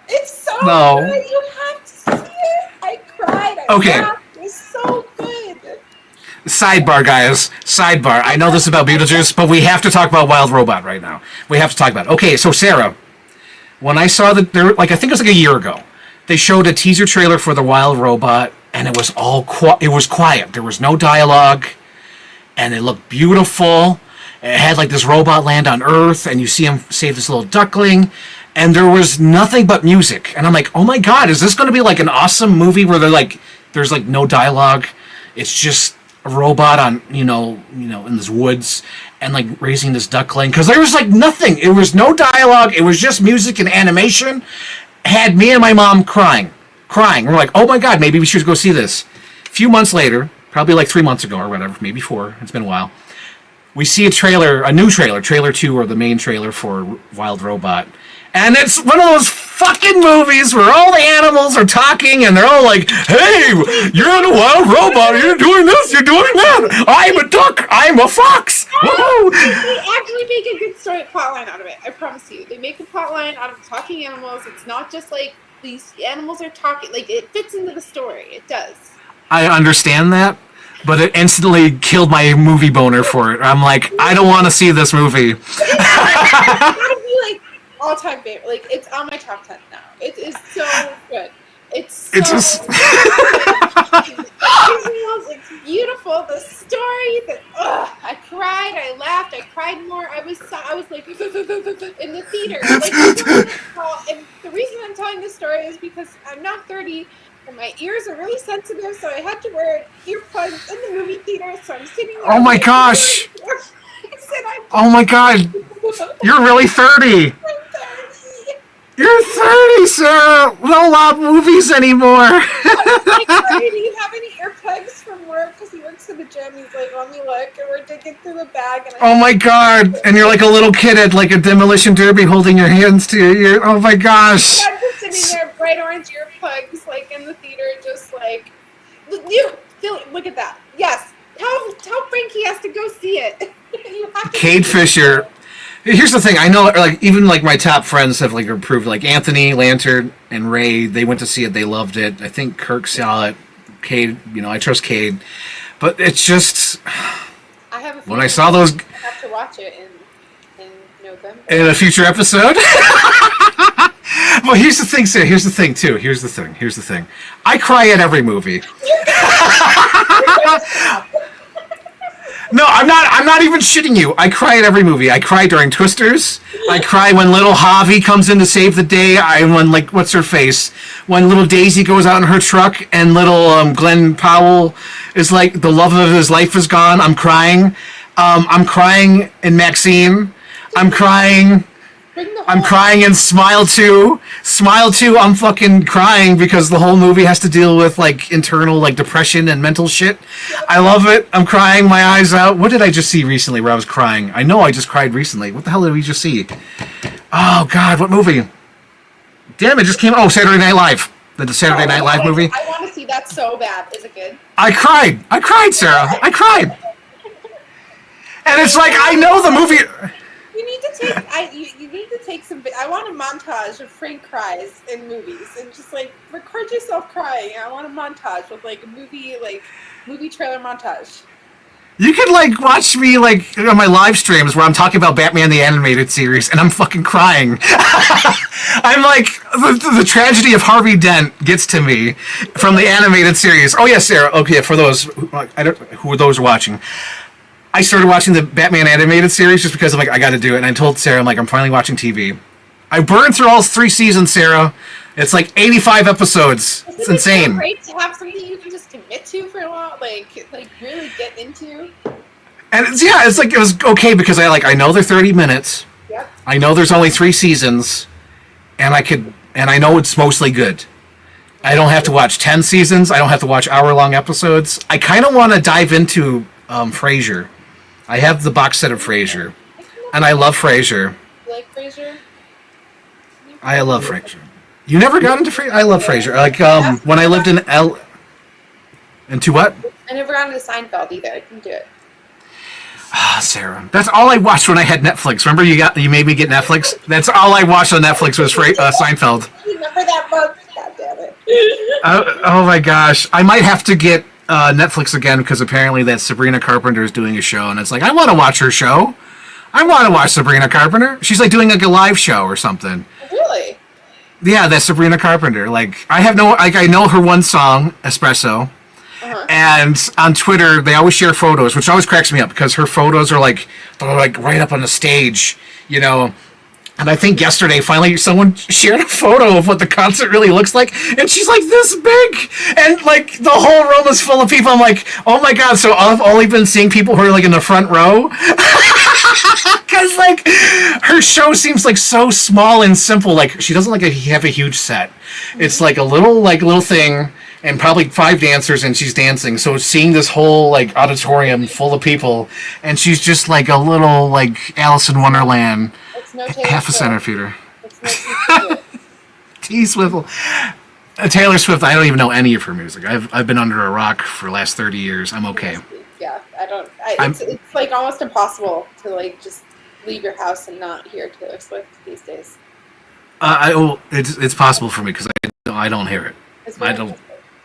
It's so good. You have to see it. I cried. I laughed. It's so good. sidebar, guys. Sidebar. I know this is about Beetlejuice, but we have to talk about Wild Robot right now. We have to talk about it. Okay, so Sarah, when I saw that, I think it was like a year ago, they showed a teaser trailer for the Wild Robot, and it was all it was quiet. There was no dialogue, and it looked beautiful. It had like this robot land on Earth, and you see him save this little duckling, and there was nothing but music. And I'm like, oh my god, is this going to be like an awesome movie where there's like no dialogue? It's just a robot on, in this woods and like raising this duckling. Because there was like nothing. It was no dialogue. It was just music and animation. Had me and my mom crying. We're like, oh my god, maybe we should go see this. A few months later, probably like 3 months ago or whatever, maybe 4. It's been a while. We see a new trailer 2 or the main trailer for Wild Robot. And it's one of those fucking movies where all the animals are talking and they're all like, hey, you're in a wild robot, you're doing this, you're doing that. I'm a duck, I'm a fox. Woo-hoo. They actually make a good story plotline out of it, I promise you. They make a plotline out of talking animals. It's not just like these animals are talking, like it fits into the story. It does. I understand that, but it instantly killed my movie boner for it. I'm like, I don't want to see this movie. It's gotta be like all-time favorite. Like, it's on my top 10 now. It is so good. It's just it's beautiful. The story, I cried, I laughed, I cried more. I was like in the theater. Like, and the reason I'm telling this story is because I'm not 30 and my ears are really sensitive, so I had to wear earplugs in the movie theater. So I'm sitting there. Oh my gosh! Oh my god! You're really 30. You're 30, Sarah! We don't love movies anymore! Like, sorry, do you have any earplugs from work? Because he works at the gym. He's like, let me look. And we're digging through the bag. And oh my god! And you're like a little kid at like a demolition derby holding your hands to your ear. Oh my gosh! I'm just sitting there, bright orange earplugs, like in the theater, just like, look at that. Yes. Tell Frankie has to go see it. You have to Cade Fisher. Here's the thing. I know, like, even like my top friends have like approved. Like Anthony, Lantern, and Ray. They went to see it. They loved it. I think Kirk saw it. Cade, I trust Cade. But it's just I have a when I saw those. I have to watch it in November. In a future episode. Well, here's the thing, Sarah. Here's the thing, too. Here's the thing. I cry at every movie. No, I'm not even shitting you. I cry at every movie. I cry during Twisters. I cry when little Javi comes in to save the day. When what's her face? When little Daisy goes out in her truck and little Glenn Powell is like the love of his life is gone. I'm crying. I'm crying in Maxine. I'm crying in Smile 2. Smile 2, I'm fucking crying because the whole movie has to deal with like internal like depression and mental shit. I love it. I'm crying my eyes out. What did I just see recently where I was crying? I know I just cried recently. What the hell did we just see? Oh god, what movie? Damn, it just came. Oh, Saturday Night Live. The Saturday Night Live movie. I want to see that so bad. Is it good? I cried, Sarah. I cried. And it's like I know the movie. You need to take. You need to take some. I want a montage of Frank cries in movies, and just like record yourself crying. I want a montage with like a movie trailer montage. You can like watch me like on my live streams where I'm talking about Batman the Animated Series, and I'm fucking crying. I'm like the tragedy of Harvey Dent gets to me from the animated series. Oh yes, Sarah. Okay, for those who are those watching. I started watching the Batman animated series just because I'm like, I got to do it. And I told Sarah, I'm finally watching TV. I burned through all 3 seasons, Sarah. It's like 85 episodes. It's insane. It's great to have something you can just commit to for a while, like really get into. And it's like it was okay because I know they're 30 minutes. Yep. I know there's only 3 seasons, and I know it's mostly good. I don't have to watch 10 seasons. I don't have to watch hour-long episodes. I kind of want to dive into Frasier. I have the box set of Frasier, and I love Frasier. You like Frasier? I love Frasier. You never got into Frasier? I love Frasier. Like when I lived in Into what? I never got into Seinfeld either. I couldn't do it. Ah, Sarah. That's all I watched when I had Netflix. Remember you made me get Netflix? That's all I watched on Netflix was Seinfeld. Remember that book? God damn it. Oh my gosh. I might have to get Netflix again because apparently that Sabrina Carpenter is doing a show, and it's like I want to watch her show. I want to watch Sabrina Carpenter. She's like doing like a live show or something. Really? Yeah, that's Sabrina Carpenter. Like I know her one song, Espresso. And on Twitter, they always share photos, which always cracks me up because her photos are like right up on the stage, you know. And I think yesterday, finally, someone shared a photo of what the concert really looks like, and she's like this big, and like the whole room is full of people. I'm like, oh my god! So I've only been seeing people who are like in the front row, because like her show seems like so small and simple. Like she doesn't have a huge set. It's like a little thing. And probably 5 dancers, and she's dancing. So seeing this whole like auditorium full of people, and she's just like a little like Alice in Wonderland, half a centimeter. T Swivel, Taylor Swift. I don't even know any of her music. I've been under a rock for the last 30 years. I'm okay. Yeah, I don't. It's like almost impossible to like just leave your house and not hear Taylor Swift these days. It's possible for me because I don't hear it. I don't.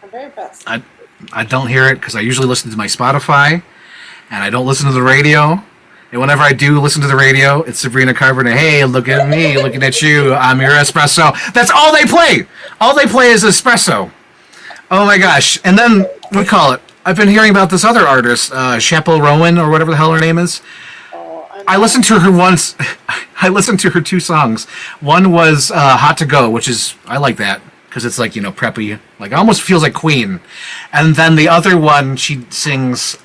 I'm very impressed. I don't hear it because I usually listen to my Spotify, and I don't listen to the radio. And whenever I do listen to the radio, it's Sabrina Carpenter. Hey, look at me, looking at you. I'm your espresso. That's all they play. All they play is espresso. Oh my gosh! And then we call it. I've been hearing about this other artist, Chappell Rowan or whatever the hell her name is. I listened to her once. I listened to her 2 songs. One was "Hot to Go," which is I like that. Because it's like, you know, preppy. Like, it almost feels like Queen. And then the other one, she sings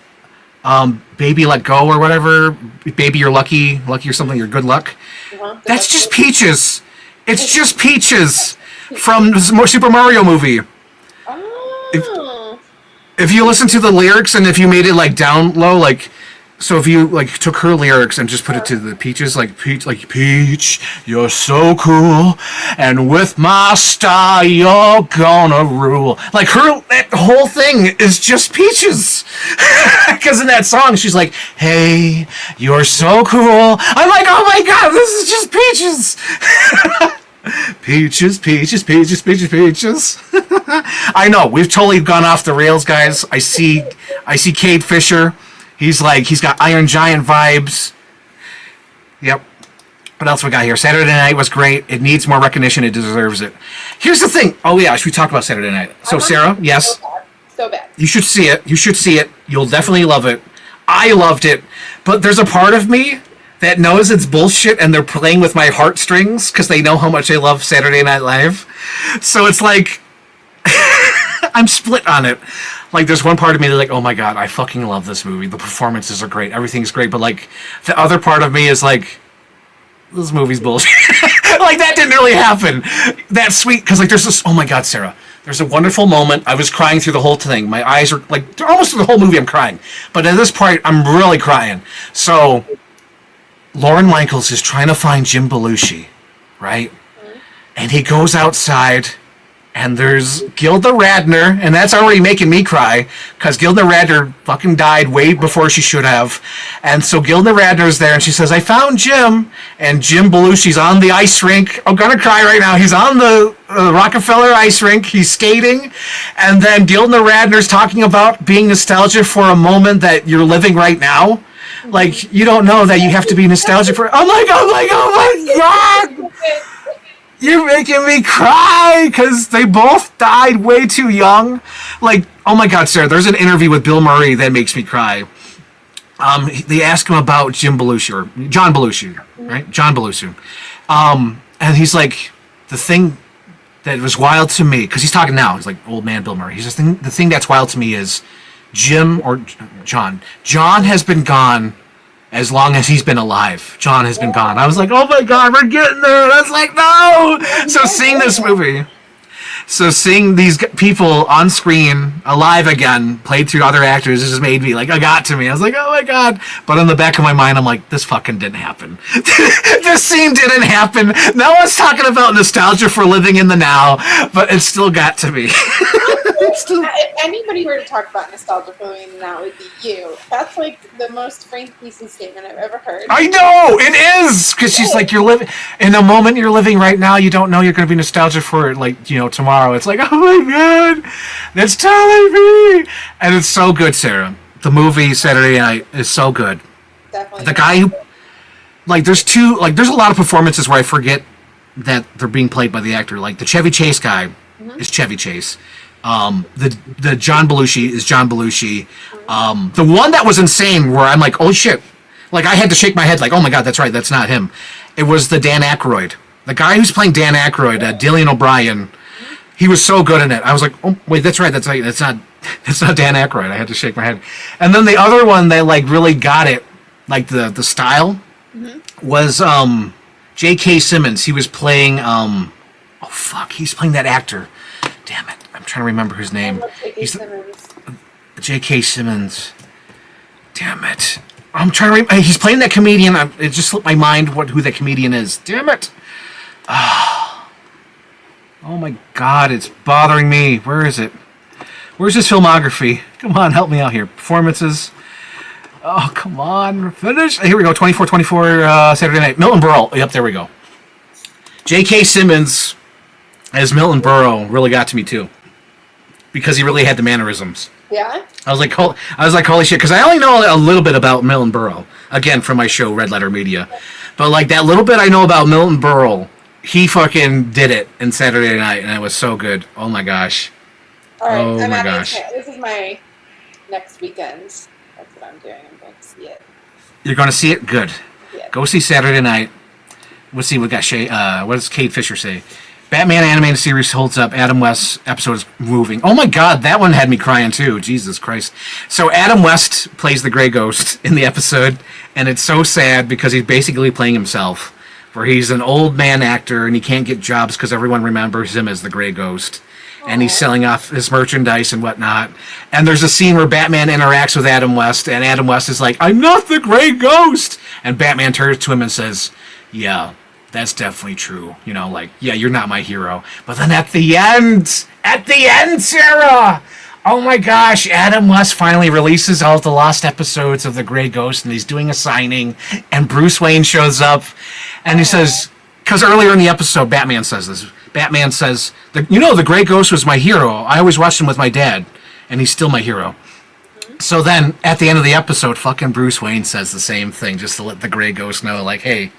Baby Let Go or whatever. Baby You're Lucky or something, You're Good Luck. That's just Peaches. It's just Peaches from the Super Mario movie. Oh. If you listen to the lyrics and if you made it like down low, like... So if you like took her lyrics and just put it to the Peaches, like Peach, you're so cool, and with my style you're gonna rule. Like that whole thing is just Peaches, because in that song she's like, "Hey, you're so cool." I'm like, "Oh my god, this is just Peaches." Peaches, peaches, peaches, peaches, peaches. I know we've totally gone off the rails, guys. I see Cade Fisher. He's got Iron Giant vibes. Yep. What else we got here? Saturday Night was great. It needs more recognition. It deserves it. Here's the thing. Oh, yeah. Should we talk about Saturday Night? So, Sarah, yes. So bad. You should see it. You should see it. You'll definitely love it. I loved it. But there's a part of me that knows it's bullshit and they're playing with my heartstrings because they know how much I love Saturday Night Live. So it's like... I'm split on it. Like, there's one part of me that's like, oh my god, I fucking love this movie. The performances are great. Everything's great. But, like, the other part of me is like, this movie's bullshit. Like, that didn't really happen. That's sweet. Because, like, there's this, oh my god, Sarah. There's a wonderful moment. I was crying through the whole thing. My eyes are, like, almost through the whole movie I'm crying. But at this part, I'm really crying. So, Lorne Michaels is trying to find Jim Belushi, right? And he goes outside... And there's Gilda Radner, and that's already making me cry, because Gilda Radner fucking died way before she should have. And so Gilda Radner's there, and she says, I found Jim. And Jim Belushi's on the ice rink. I'm going to cry right now. He's on the Rockefeller ice rink. He's skating. And then Gilda Radner's talking about being nostalgic for a moment that you're living right now. Like, you don't know that you have to be nostalgic for... Oh my God! You're making me cry because they both died way too young. Like, oh my God, Sarah, there's an interview with Bill Murray that makes me cry. They ask him about Jim Belushi, or John Belushi, right? John Belushi. And he's like, the thing that was wild to me, because he's talking now, he's like, old man Bill Murray. He's just, the thing that's wild to me is Jim or John. John has been gone as long as he's been alive. John has been gone. I was like, oh my God, we're getting there. I was like, no. So seeing this movie, so seeing these people on screen, alive again, played through other actors, it just made me, like, it got to me. I was like, oh my God. But in the back of my mind, I'm like, this fucking didn't happen. This scene didn't happen. No one's talking about nostalgia for living in the now, but it still got to me. If anybody were to talk about nostalgia for living in the now, it would be you. That's like the most Frank Beasley statement I've ever heard. I know! It is! Because she's like, you're living... In the moment you're living right now, you don't know you're going to be nostalgic for it, like, you know, tomorrow. It's like, oh my God! That's totally me! And it's so good, Sarah. The movie Saturday Night is so good. Definitely. The guy who, like, there's a lot of performances where I forget that they're being played by the actor. Like the Chevy Chase guy is Chevy Chase. The John Belushi is John Belushi. The one that was insane, where I'm like, oh shit, like I had to shake my head, like, oh my god, that's right, that's not him. It was the Dan Aykroyd, the guy who's playing Dan Aykroyd, Dillian O'Brien. He was so good in it. I was like, oh wait, that's right, that's not Dan Aykroyd. I had to shake my head. And then the other one that like really got it, like the style, was J.K. Simmons. He was playing he's playing that actor. Damn it, I'm trying to remember his name. J.K. Simmons. Damn it, I'm trying to remember. He's playing that comedian. It just slipped my mind who that comedian is. Damn it. Oh my god, it's bothering me. Where is it? Where's his filmography? Come on, help me out here. Performances. Oh, come on. Finish. Here we go. 24 Saturday Night. Milton Berle. Yep, there we go. J.K. Simmons as Milton Berle really got to me too, because he really had the mannerisms. Yeah. I was like, holy shit, because I only know a little bit about Milton Berle, again from my show Red Letter Media, but like that little bit I know about Milton Berle, he fucking did it in Saturday Night, and it was so good. Oh my gosh. All right. Oh my gosh. This is my next weekend. That's what I'm doing. I'm going to see it. You're going to see it? Good. Yeah. Go see Saturday Night. Let's see what got Shay. What does Kate Fisher say? Batman animated series holds up. Adam West's episode is moving. Oh my god, that one had me crying too. Jesus Christ. So Adam West plays the Grey Ghost in the episode, and it's so sad because he's basically playing himself. Where he's an old man actor and he can't get jobs because everyone remembers him as the Grey Ghost. And he's selling off his merchandise and whatnot. And there's a scene where Batman interacts with Adam West, and Adam West is like, I'm not the Grey Ghost! And Batman turns to him and says, yeah, that's definitely true. You know, like, yeah, you're not my hero. But then at the end, Sarah! Oh my gosh, Adam West finally releases all of the lost episodes of the Grey Ghost, and he's doing a signing, and Bruce Wayne shows up, and he says, because earlier in the episode, Batman says this. Batman says, the Grey Ghost was my hero. I always watched him with my dad, and he's still my hero. So then, at the end of the episode, fucking Bruce Wayne says the same thing, just to let the Grey Ghost know, like, hey,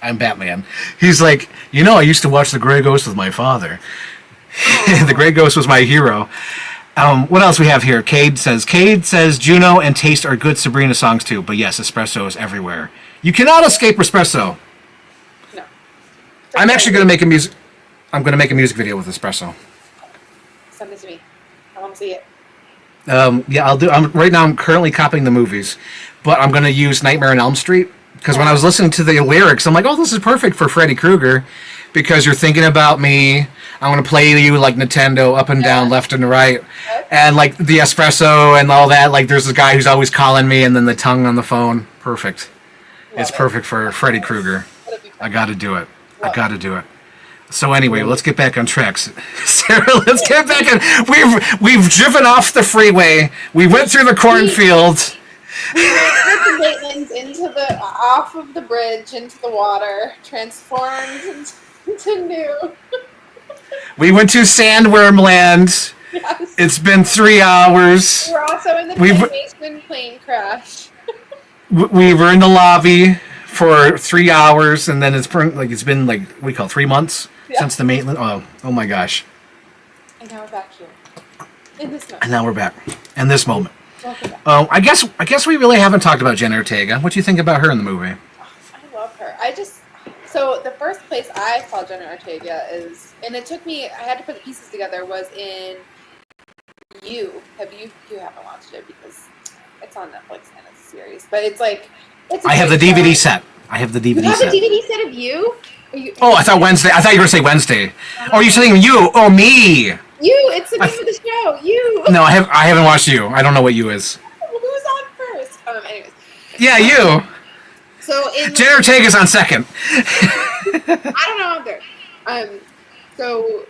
I'm Batman. He's like, I used to watch the Grey Ghost with my father. The Grey Ghost was my hero. What else we have here? Cade says Juno and Taste are good Sabrina songs too, but yes, espresso is everywhere. You cannot escape espresso. No. I'm actually going to make a music video with espresso. Send it to me. I want to see it. Yeah, I'll do. Right now I'm currently copying the movies, but I'm going to use Nightmare on Elm Street because when I was listening to the lyrics, I'm like, oh, this is perfect for Freddy Krueger because you're thinking about me. I'm going to play you like Nintendo up and down, left and right. And like the espresso and all that. Like there's this guy who's always calling me and then the tongue on the phone. Perfect. It's perfect for Freddy Krueger. I got to do it. I got to do it. So anyway, let's get back on track. Sarah, let's get back on. We've driven off the freeway. We went through the cornfield. We went with the Maitlands off of the bridge into the water, transformed into new. We went to Sandworm Land. Yes. It's been 3 hours. We're also in the Playmation plane crash. We were in the lobby for 3 hours, and then it's been like what do you call 3 months since the Maitland. Oh my gosh! And now we're back here. In this moment. And now we're back in this moment. Welcome back. I guess we really haven't talked about Jenna Ortega. What do you think about her in the movie? I love her. So the first place I saw Jenna Ortega is, and it took me, I had to put the pieces together, was in You. You haven't watched it because it's on Netflix and it's a series, but it's like, I have the DVD set. I have the DVD set. You have the DVD set of You? I thought Wednesday. I thought you were going to say Wednesday. Oh, you're saying You? Oh, me. You. It's the name of the show. You. No, I haven't watched You. I don't know what You is. Well, who's on first? Anyways. Yeah, You. So Jenna Ortega's on second. I don't know either. So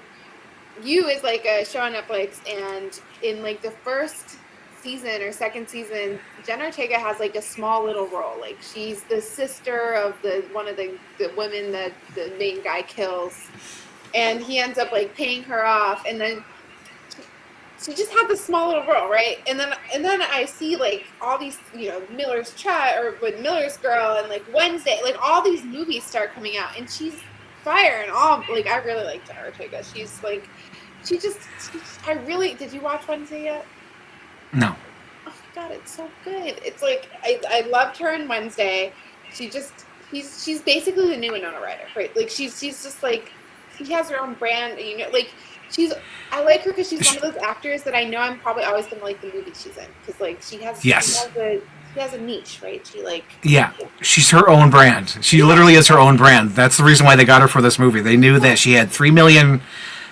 You is like a show on Netflix, and in like the first season or second season, Jenna Ortega has like a small little role. Like she's the sister of one of the women that the main guy kills, and he ends up like paying her off, and then she just had this small little role, right? And then I see like all these, Miller's Chat or with Miller's Girl and like Wednesday, like all these movies start coming out, and she's fire and all. Like I really like Jenna Ortega. She's like, I really. Did you watch Wednesday yet? No. Oh God, it's so good. It's like I loved her in Wednesday. She's basically the new Winona Ryder, right? Like she's just like, she has her own brand, like I like her because she's one of those actors that I know I'm probably always gonna like the movie she's in, because like she has a niche, right? She's her own brand. She literally is her own brand. That's the reason why they got her for this movie. They knew that she had 3 million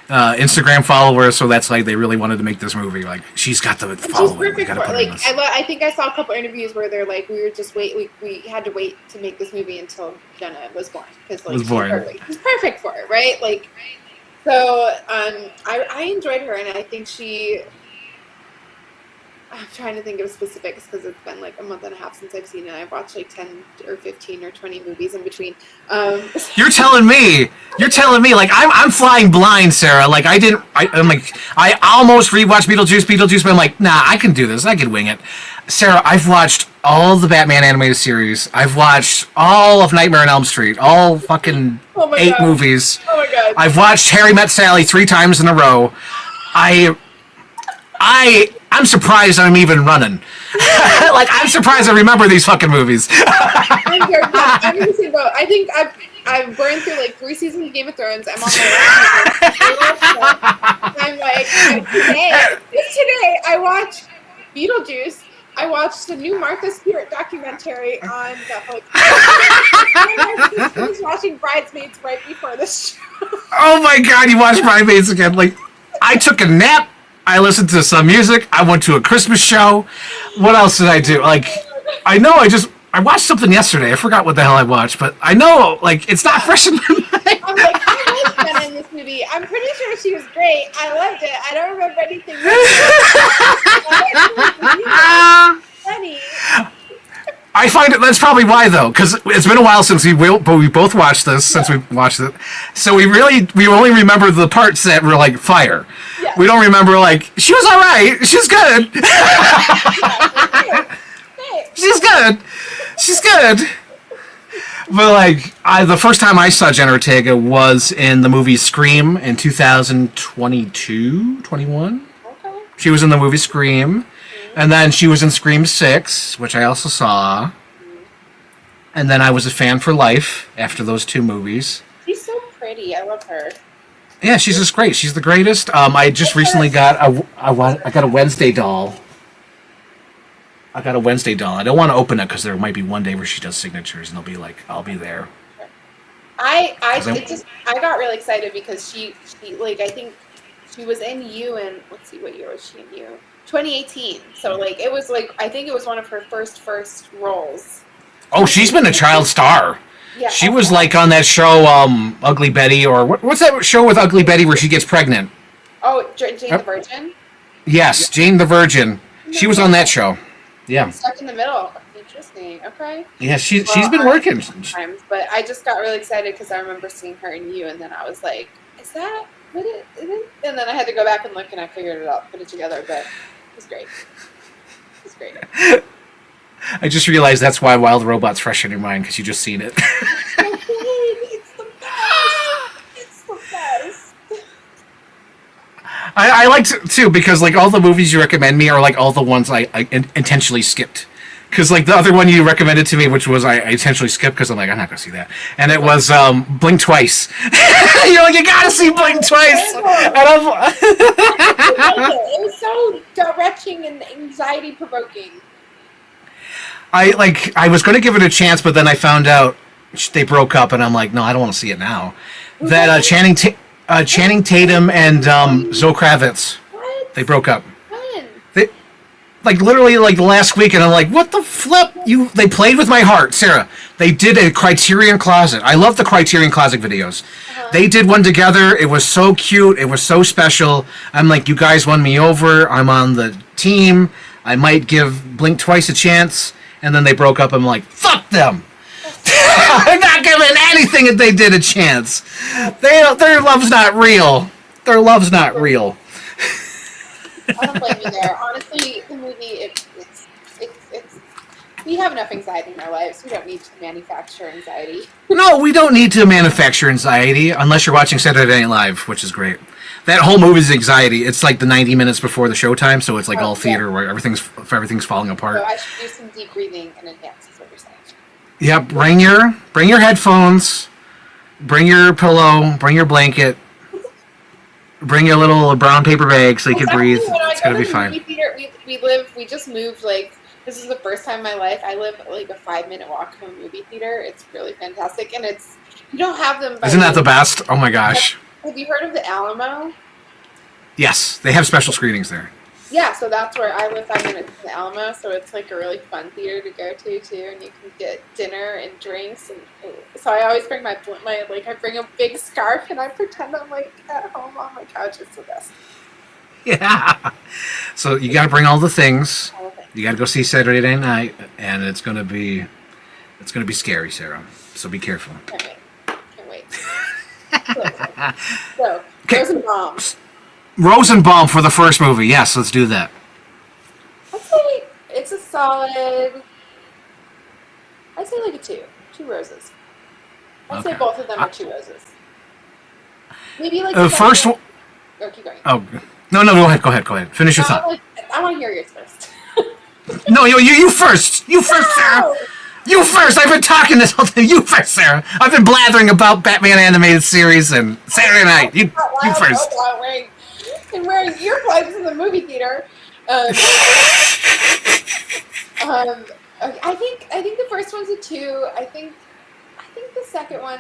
Instagram followers, so that's like they really wanted to make this movie. Like she's got the following. She's perfect for it. Like I think I saw a couple interviews where they're like, we had to wait to make this movie until Jenna was born, because like she's perfect for it, right? Like, so I enjoyed her, and I think I'm trying to think of specifics because it's been like a month and a half since I've seen it. I've watched like 10 or 15 or 20 movies in between. You're telling me like I'm flying blind, Sarah. Like I'm like, I almost rewatched Beetlejuice, but I'm like, nah, I can do this. I can wing it. Sarah, I've watched all the Batman animated series. I've watched all of Nightmare on Elm Street, all fucking 8 movies. Oh my God. I've watched Harry Met Sally 3 times in a row. I'm surprised I'm even running. Like, I'm surprised I remember these fucking movies. I'm in the same boat. I think I've burned through like 3 seasons of Game of Thrones. I'm on my I'm like, today I watched Beetlejuice. I watched the new Martha Stewart documentary on Netflix. I was watching Bridesmaids right before this show. Oh my God, you watched Bridesmaids again. Like, I took a nap. I listened to some music. I went to a Christmas show. What else did I do? Like, I know I watched something yesterday. I forgot what the hell I watched, but I know, like, it's not fresh in my mind. I'm like, I was Jenna in this movie. I'm pretty sure she was great. I loved it. I don't remember anything. Funny. I find that's probably why, though, because it's been a while since we both watched this, since we watched it. So we only remember the parts that were like fire. Yeah. We don't remember like, she was all right. She's good. She's good. But like, the first time I saw Jenna Ortega was in the movie Scream in 2022, 21. Okay. She was in the movie Scream. And then she was in Scream 6, which I also saw. And then I was a fan for life after those 2 movies. She's so pretty. I love her. Yeah, she's just great. She's the greatest. I just recently got I got a Wednesday doll. I don't want to open it because there might be one day where she does signatures and I'll be there. I got really excited because she like, I think she was in You, and let's see, what year was she in You? 2018. So like, it was like, I think it was one of her first roles. Oh, she's been a child star. Yeah, she was like on that show, Ugly Betty, or what's that show with Ugly Betty where she gets pregnant? Oh, Jane the Virgin? Yes, Jane the Virgin. She was on that show. Yeah. Stuck in the Middle. Interesting. Okay. Yeah, she's been working. Sometimes, but I just got really excited because I remember seeing her in You, and then I was like, is that what it is? And then I had to go back and look, and I figured it out, put it together, but it was great. It was great. I just realized that's why Wild Robot's fresh in your mind, because you just seen it. It's the best. It's the best. I liked it too, because like all the movies you recommend me are like all the ones I intentionally skipped. Because like the other one you recommended to me, which was I intentionally skipped because I'm like, I'm not gonna see that, and it was Blink Twice. You're like, you gotta see Blink Twice. It was so gut-wrenching and anxiety provoking. I was going to give it a chance, but then I found out they broke up, and I'm like, no, I don't want to see it now. That Channing Tatum and Zoe Kravitz, they broke up. When? They like literally like last week, and I'm like, what the flip? They played with my heart, Sarah. They did a Criterion Closet. I love the Criterion Closet videos. Uh-huh. They did one together. It was so cute. It was so special. I'm like, you guys won me over. I'm on the team. I might give Blink Twice a chance. And then they broke up. I'm like, fuck them. I'm not giving anything if they did a chance. Their love's not real. Their love's not real. I don't blame you there. Honestly, the movie, it's we have enough anxiety in our lives. We don't need to manufacture anxiety. No, we don't need to manufacture anxiety unless you're watching Saturday Night Live, which is great. That whole movie's anxiety. It's like the 90 minutes before the showtime, so it's like all theater where everything's falling apart. So I should do some deep breathing in advance, is what you're saying. Yep, bring your headphones, bring your pillow, bring your blanket, bring your little brown paper bag so you can breathe. It's gonna be fine. Theater, we just moved, like, this is the first time in my life. I live like a 5-minute walk from a movie theater. It's really fantastic, and you don't have them. Isn't that the best? Oh my gosh. Have you heard of the Alamo? Yes, they have special screenings there. Yeah, so that's where I live 5 minutes from the Alamo, so it's like a really fun theater to go to too, and you can get dinner and drinks, and so I always bring I bring a big scarf and I pretend I'm like at home on my couch. It's the best. Yeah. So you got to bring all the things. You got to go see Saturday Night, and it's gonna be scary, Sarah. So be careful. Can't wait. So, Rosenbaum. Rosenbaum for the first movie. Yes, let's do that. I'd say it's a solid. I'd say like a 2 roses. I'd say both of them are 2 roses. Maybe like the first one. Oh, keep going. Oh no, go ahead. Finish your thought. I want to hear yours first. No, you first. You first, Sarah. You first. I've been talking this whole time. You first, Sarah. I've been blathering about Batman animated series and Saturday Night. You first. And wearing earplugs in the movie theater. I think the first one's a 2. I think the second one's.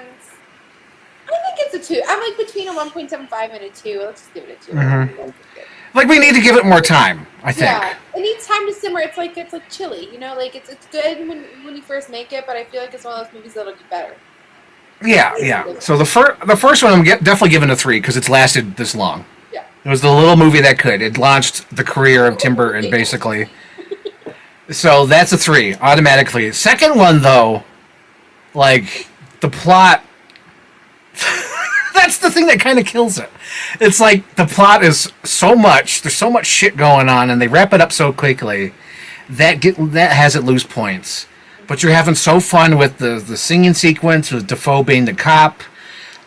I think it's a 2. I'm like between a 1.75 and a 2. Let's just give it a 2. Mm-hmm. Like we need to give it more time. I think. Yeah, it needs time to simmer. It's like chili. You know, like it's good when you first make it, but I feel like it's one of those movies that'll get better. Yeah. So the first one I'm definitely giving a 3 because it's lasted this long. It was the little movie that could. It launched the career of Tim Burton, basically. So that's a 3, automatically. Second one, though, like, the plot... that's the thing that kind of kills it. It's like, the plot is so much, there's so much shit going on, and they wrap it up so quickly, that has it lose points. But you're having so fun with the singing sequence, with Defoe being the cop.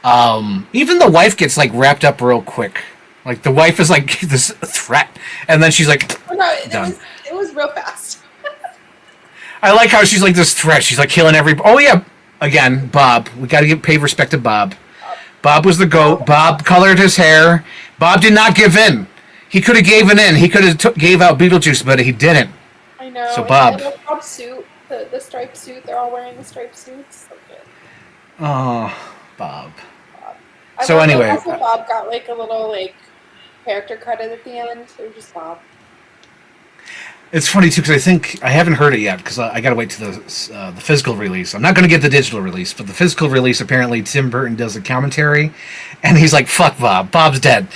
Even the wife gets, like, wrapped up real quick. Like, the wife is, like, this threat. And then she's, like, done. It was real fast. I like how she's, like, this threat. She's, like, killing every... Oh, yeah. Again, Bob. We got to pay respect to Bob. Bob was the GOAT. Bob colored his hair. Bob did not give in. He could have given in. He could have gave out Beetlejuice, but he didn't. I know. So, Bob. And Bob's suit, the striped suit. They're all wearing the striped suits. So good. Oh, Bob. So, anyway. Also, Bob got, like, a little, like... character credit at the end. It was just Bob. It's funny too because I think I haven't heard it yet because I got to wait to the physical release. I'm not going to get the digital release, but the physical release apparently Tim Burton does a commentary, and he's like, "Fuck Bob. Bob's dead."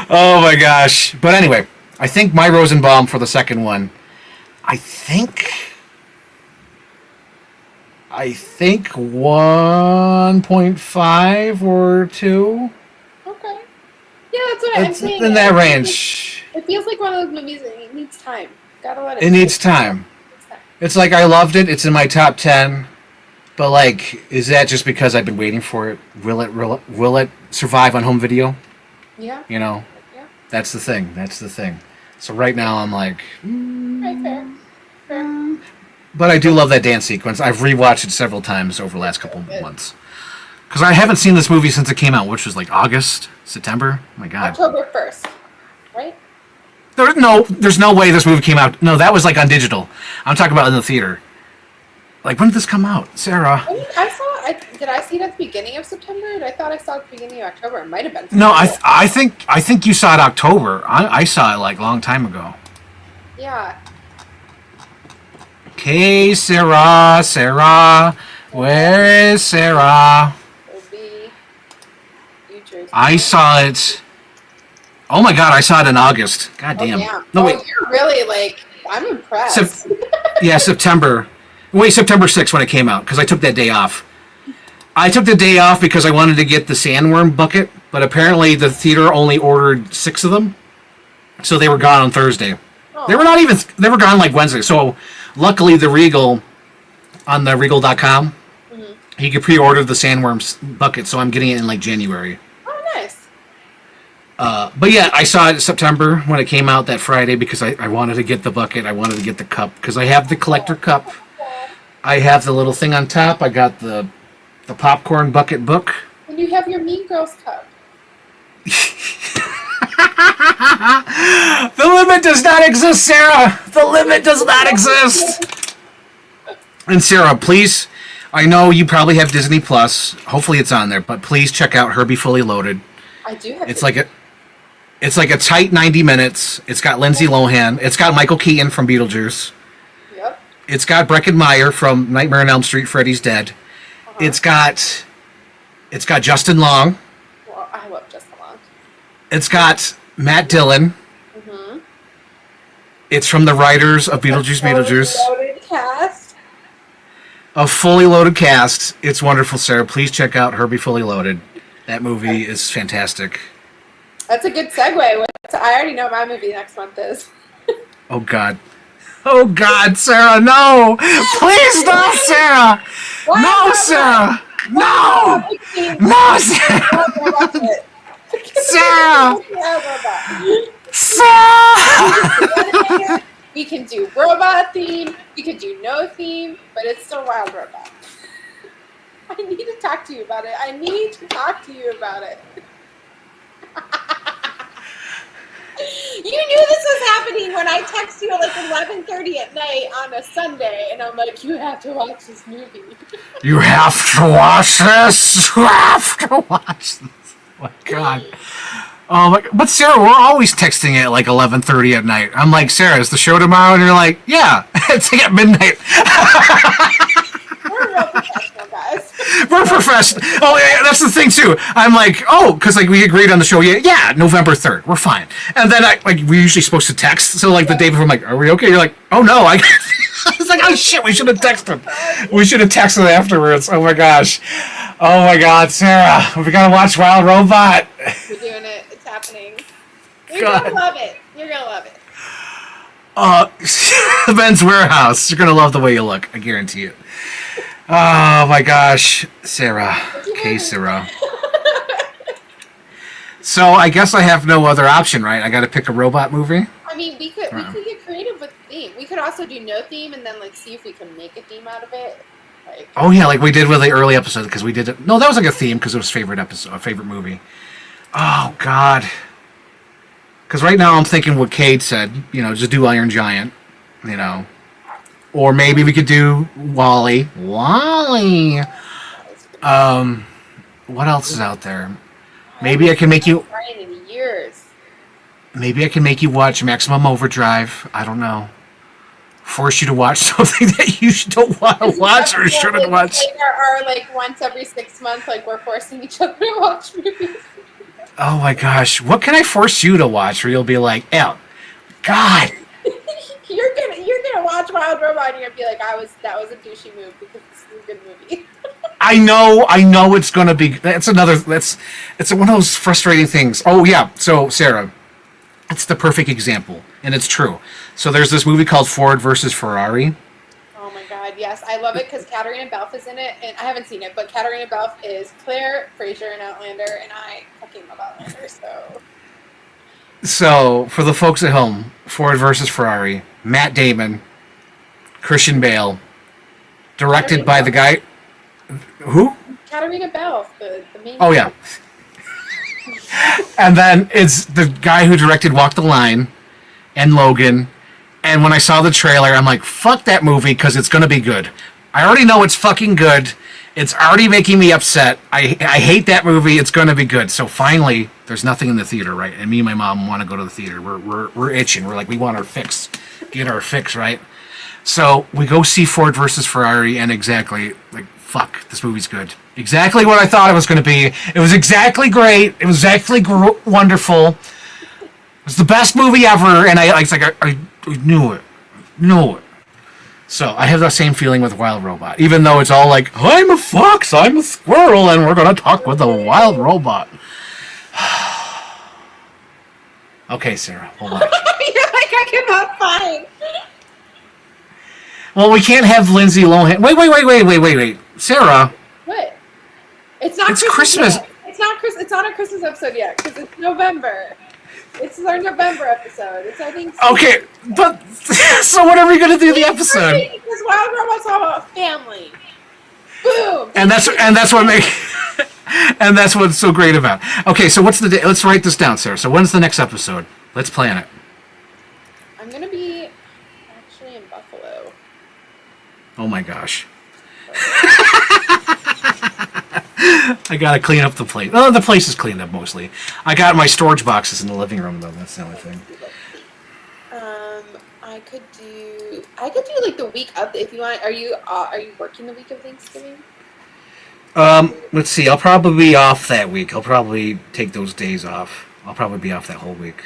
Oh my gosh! But anyway, I think my Rosenbaum for the second one. I think 1.5 or 2. Okay. Yeah, that's what I'm saying. In that range. It feels like one of those movies that it needs time. Gotta let it. It needs time. It's like I loved it. It's in my top 10. But like, is that just because I've been waiting for it? Will it survive on home video? Yeah. You know. Yeah. That's the thing. So right now I'm like. Right, fair. But I do love that dance sequence. I've rewatched it several times over the last couple of months. Because I haven't seen this movie since it came out, which was like August, September. Oh my God. October 1st, right? There's no way this movie came out. No, that was like on digital. I'm talking about in the theater. Like, when did this come out, Sarah? Did I see it at the beginning of September? I thought I saw it at the beginning of October. It might have been September. No, I think you saw it October. I saw it like a long time ago. Yeah. Okay, Sarah, where is Sarah? It'll be New Jersey. I saw it. Oh my God, I saw it in August. God damn. Yeah. No, wait. You're really like, I'm impressed. Yeah, September. Wait, September 6th when it came out because I took that day off. I took the day off because I wanted to get the sandworm bucket but apparently the theater only ordered 6 of them, so they were gone on Thursday. Oh. They were gone like Wednesday. So luckily the Regal, on the Regal.com, he could pre-order the Sandworms bucket, so I'm getting it in like January. Oh, nice. But yeah, I saw it in September when it came out that Friday because I wanted to get the bucket. I wanted to get the cup because I have the collector cup. I have the little thing on top. I got the popcorn bucket book. And you have your Mean Girls cup. The limit does not exist, Sarah. The limit does not exist. And Sarah, please, I know you probably have Disney Plus. Hopefully it's on there, but please check out Herbie Fully Loaded. I do have. It's like a tight 90 minutes. It's got Lindsay Lohan. It's got Michael Keaton from Beetlejuice. Yep. It's got Breckin Meyer from Nightmare on Elm Street, Freddy's Dead. Uh-huh. It's got Justin Long. Well, I love Justin Long. It's got Matt Dillon. Mm-hmm. It's from the writers of Beetlejuice. Loaded cast. A fully loaded cast. It's wonderful, Sarah. Please check out Herbie Fully Loaded. That movie is fantastic. That's a good segue. I already know what my movie next month is. Oh, God. Oh, God, Sarah, no! Please, no, Sarah! No, Sarah! No! No, Sarah! Sarah! Sarah! We can do robot theme, we can do no theme, but it's still Wild Robot. I need to talk to you about it. You knew this was happening when I text you at like 11:30 at night on a Sunday, and I'm like, you have to watch this movie. You have to watch this! You have to watch this! Oh, my God. But Sarah, we're always texting at like 11:30 at night. I'm like, Sarah, is the show tomorrow? And you're like, yeah, it's at midnight. We're real professional, guys. We're professional. Oh, yeah, that's the thing too. I'm like, oh, because like we agreed on the show. Yeah, November 3rd. We're fine. And then we're usually supposed to text. So like the day before, I'm like, are we okay? You're like, oh no, I was like, oh shit, we should have texted. We should have texted afterwards. Oh my gosh. Oh my God, Sarah, we gotta watch Wild Robot. We're doing it. It's happening. You're gonna love it. Men's Warehouse. You're gonna love the way you look. I guarantee it. Oh my gosh, Sarah. Okay, Sarah. So I guess I have no other option, right? I got to pick a robot movie. I mean, we could get creative with theme. We could also do no theme and then like see if we can make a theme out of it. Like, oh yeah, like we did with the early episode because we did it. No, that was like a theme because it was favorite movie. Oh God. Because right now I'm thinking what Cade said. Just do Iron Giant. Or maybe we could do Wall-E. Wall-E. What else is out there? Maybe I can make you. Maybe I can make you watch Maximum Overdrive. I don't know. Force you to watch something that you don't want to watch or shouldn't watch. Or like once every 6 months, like we're forcing each other to watch movies. Oh my gosh, what can I force you to watch? Where you'll be like, "Ew, God." You're gonna watch Wild Robot and you're gonna be like, that was a douchey move because this is a good movie. I know it's gonna be. It's one of those frustrating things. Oh yeah, so Sarah, it's the perfect example, and it's true. So there's this movie called Ford versus Ferrari. Oh my God, yes, I love it because Katarina Balfe is in it, and I haven't seen it, but Katarina Balfe is Claire Fraser in Outlander, and I fucking love Outlander, so. So, for the folks at home, Ford versus Ferrari, Matt Damon, Christian Bale, directed by the guy... Who? Katarina Balfe, the main... Oh, yeah. And then it's the guy who directed Walk the Line and Logan. And when I saw the trailer, I'm like, fuck that movie, because it's going to be good. I already know it's fucking good. It's already making me upset. I hate that movie. It's going to be good. So finally, there's nothing in the theater, right? And me and my mom want to go to the theater. We're itching. We're like, we want our fix. Get our fix, right? So we go see Ford versus Ferrari, and exactly, like, fuck, this movie's good. Exactly what I thought it was going to be. It was exactly great. It was exactly wonderful. It was the best movie ever, and I knew it. Knew it. So I have the same feeling with Wild Robot, even though it's all like, I'm a fox, I'm a squirrel, and we're going to talk with a wild robot. Okay, Sarah, we'll watch. You're like, I cannot find. Well, we can't have Lindsay Lohan. Wait. Sarah. What? It's not. It's Christmas. Yet. It's not Christmas. It's not a Christmas episode yet because it's November. It's our November episode. It's I think. Okay, but so what are we gonna do the episode? Because Wild Robots all about family. Boom. And that's what and that's what's so great about. Okay, so what's the day? Let's write this down, Sarah. So when's the next episode? Let's plan it. I'm gonna be actually in Buffalo. Oh my gosh. I gotta clean up the place. Oh, the place is cleaned up mostly. I got my storage boxes in the living room though. That's the only thing. I could do like the week of if you want. Are you working the week of Thanksgiving? Let's see. I'll probably be off that week. I'll probably take those days off. I'll probably be off that whole week.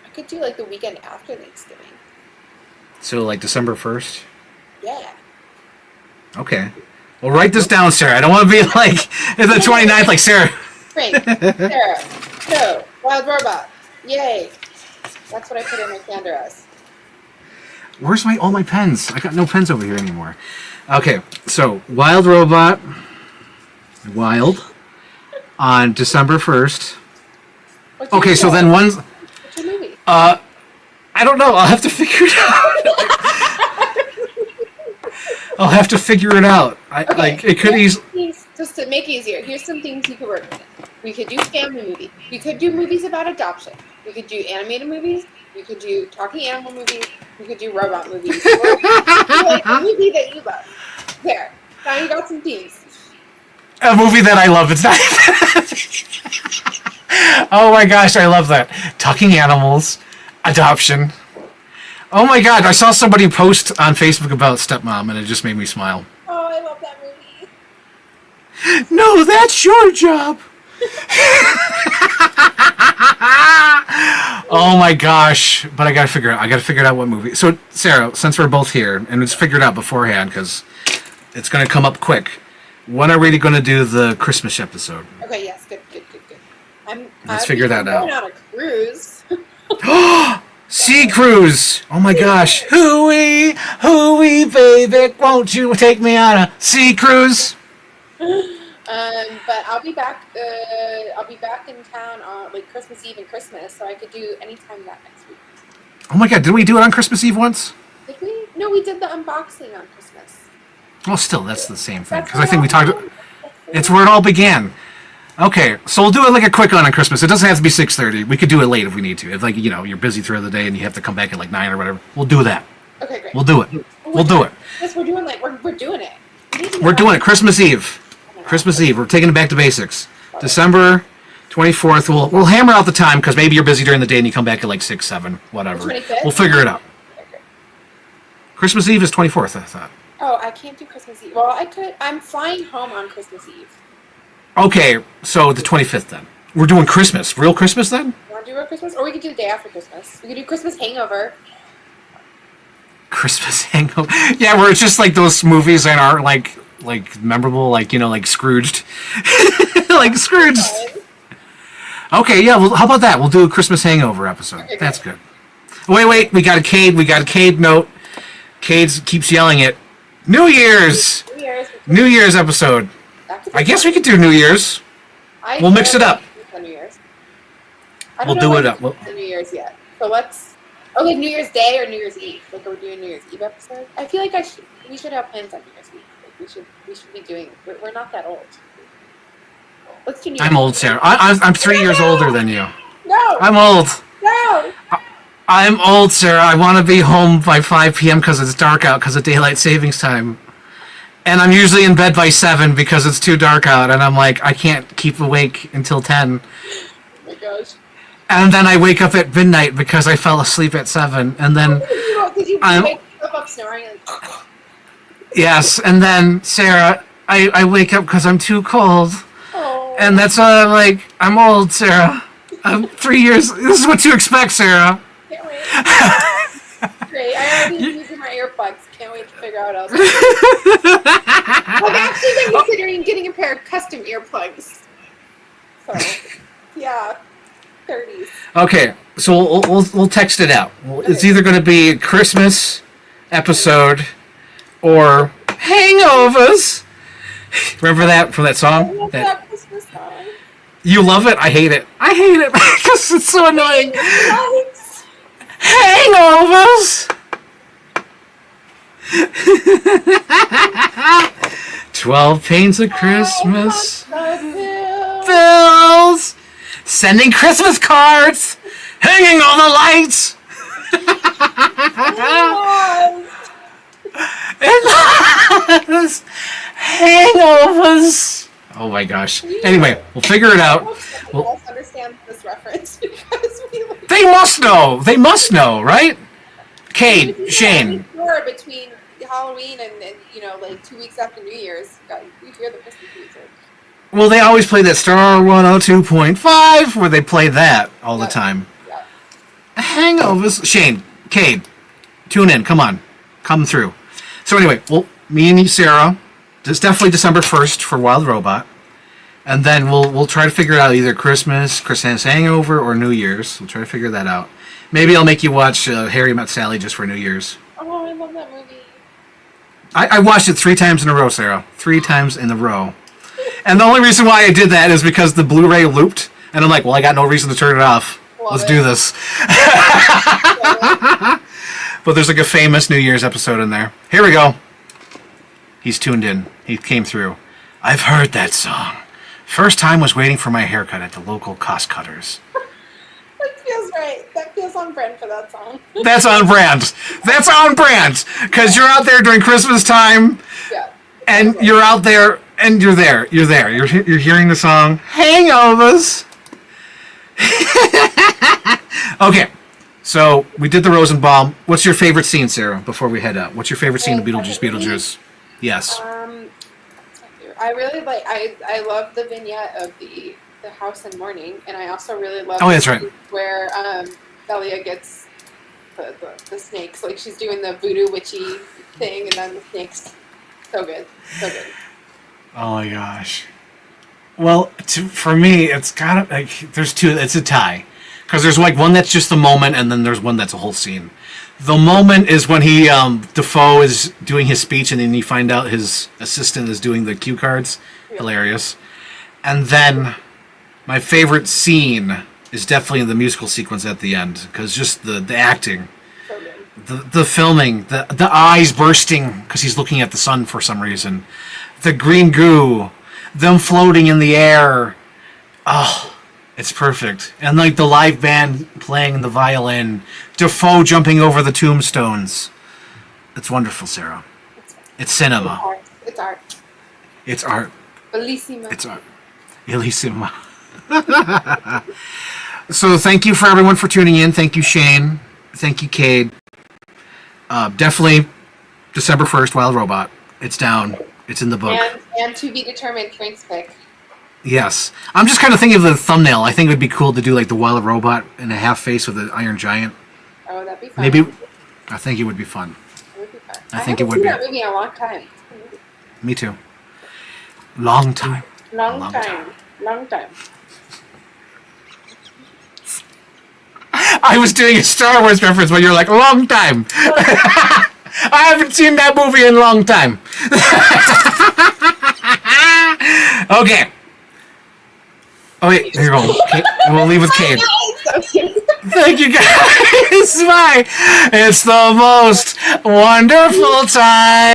I could do like the weekend after Thanksgiving. So like December 1st? Yeah. Okay. Well, write this down, Sarah. I don't want to be like the 29th, like Sarah. Frank, Sarah, no, Wild Robot, yay. That's what I put in my calendar as. Where's all my pens? I got no pens over here anymore. Okay, so Wild Robot, Wild, on December 1st. Okay, so then What's your movie? I don't know. I'll have to figure it out. I'll have to figure it out. It could easily. Just to make it easier, here's some things you could work with. We could do family movies. We could do movies about adoption. We could do animated movies. We could do talking animal movies. We could do robot movies. Or we could do like a movie that you love. There. Now you got some themes. A movie that I love. It's not. Oh my gosh, I love that. Talking animals, adoption. Oh my god, I saw somebody post on Facebook about Stepmom, and it just made me smile. Oh, I love that movie. No, that's your job. Oh my gosh, but I gotta figure out what movie. So Sarah, since we're both here and it's figured out beforehand because it's gonna come up quick, when are we gonna do the Christmas episode? Okay, yes, good. Let's figure that out. I'm going on a cruise. Sea cruise! Oh my gosh. Hooey, baby, won't you take me on a sea cruise? But I'll be back in town on like Christmas Eve and Christmas, so I could do anytime that next week. Oh my god, did we do it on Christmas Eve once? Did we? No, we did the unboxing on Christmas. Well, still, that's the same thing. Because I think we talked... It's where it all began. Okay, so we'll do it like a quick one on Christmas. It doesn't have to be 6:30. We could do it late if we need to. If you're busy throughout the day and you have to come back at like 9 or whatever, we'll do that. Okay, great. We'll do it. We'll do it. Yes, we're doing we're doing it. We're doing it. Christmas Eve. Christmas Eve. We're taking it back to basics. December 24th. We'll hammer out the time because maybe you're busy during the day and you come back at like 6, 7, whatever. 25th? We'll figure it out. Okay. Christmas Eve is 24th, I thought. Oh, I can't do Christmas Eve. Well, I could. I'm flying home on Christmas Eve. Okay, so the 25th then. We're doing Christmas. Real Christmas then? You want to do real Christmas? Or we could do the day after Christmas. We could do Christmas Hangover. Christmas Hangover. Yeah, where it's just like those movies that aren't like memorable, like Scrooged. Like Scrooged. Okay, yeah, well, how about that? We'll do a Christmas Hangover episode. Okay, that's good. Wait, we got a Cade note. Cade keeps yelling it. New Year's episode. I guess we could do New Year's. We'll mix it up. New Year's. We'll do it up. New Year's yet. So let's. Okay, New Year's Day or New Year's Eve. Like, are we doing New Year's Eve episode? I feel like we should have plans on New Year's Eve. Like, we should be doing. We're not that old. Let's do New Year's. I'm old, Sarah. I'm 3 years older than you. No. I'm old. No. I'm old, Sarah. I want to be home by 5 p.m. because it's dark out because of daylight savings time. And I'm usually in bed by 7 because it's too dark out, and I'm like, I can't keep awake until 10. Oh my gosh. And then I wake up at midnight because I fell asleep at 7, and then... Did you wake up snoring? Yes, and then, Sarah, I wake up because I'm too cold. Oh. And that's I'm old, Sarah. I'm 3 years... This is what to expect, Sarah. Can't wait. Great. I already using my earplugs. Can't wait to figure out what else. I've actually been considering getting a pair of custom earplugs. So, yeah. 30s. Okay, so we'll text it out. It's either going to be a Christmas episode or Hangovers. Remember that from that song? I love that Christmas song. You love it? I hate it. I hate it because it's so annoying. Hangovers. 12 pains of Christmas. Bills. Sending Christmas cards. Hanging all the lights. Hangovers. Oh my gosh. Anyway, we'll figure it out. We'll understand this reference because they must know. They must know, right? Kate, Shane. Between Halloween and like 2 weeks after New Year's, we hear the Christmas music. Well, they always play that Star 102.5 where they play that all the time. Yep. Hangovers. Shane, Cade, tune in. Come on. Come through. So anyway, well, me and Sarah, it's definitely December 1st for Wild Robot. And then we'll try to figure it out either Christmas Hangover, or New Year's. We'll try to figure that out. Maybe I'll make you watch Harry Met Sally just for New Year's. Oh, I love that movie. I watched it 3 times in a row, Sarah. 3 times in a row. And the only reason why I did that is because the Blu-ray looped. And I'm like, well, I got no reason to turn it off. Let's do this. But there's like a famous New Year's episode in there. Here we go. He's tuned in. He came through. I've heard that song. First time was waiting for my haircut at the local cost cutters. That feels right. That feels on brand for that song. That's on brand. That's on brand. Because you're out there during Christmas time. Yeah. And you're out there, and you're there. You're there. You're hearing the song Hangovers. Okay. So we did the Rosenbaum. What's your favorite scene, Sarah, before we head out? What's your favorite scene of Beetlejuice? Yes. I really like. I love the vignette of the house in mourning, and I also really love. Oh, that's right. Where Belia gets the snakes, like she's doing the voodoo witchy thing, and then the snakes. So good, so good. Oh my gosh. Well, for me, it's got there's two. It's a tie, because there's like one that's just the moment, and then there's one that's a whole scene. The moment is when he Defoe is doing his speech, and then you find out his assistant is doing the cue cards. Yeah. Hilarious. And then my favorite scene is definitely the musical sequence at the end, because just the acting, so the filming, the eyes bursting because he's looking at the sun for some reason, the green goo, them floating in the air. Oh. It's perfect. And like the live band playing the violin, Defoe jumping over the tombstones. It's wonderful, Sarah. It's cinema. It's art. It's art. Bellissima. It's art. Bellissima. So thank you for everyone for tuning in. Thank you, Shane. Thank you, Cade. Definitely December 1st, Wild Robot. It's down. It's in the book. And to be determined, Frank's pick. Yes. I'm just kind of thinking of the thumbnail. I think it would be cool to do like the Wild Robot in a half face with the Iron Giant. Oh, that'd be fun. Maybe. I think it would be fun. It would be fun. I think it would be. I haven't seen that movie in a long time. Me too. Long time. Long time. I was doing a Star Wars reference, but you're like, long time. I haven't seen that movie in a long time. Okay. Oh, wait. Here you go. Okay. We'll leave with Cade. Thank you, guys. Bye. It's the most wonderful time.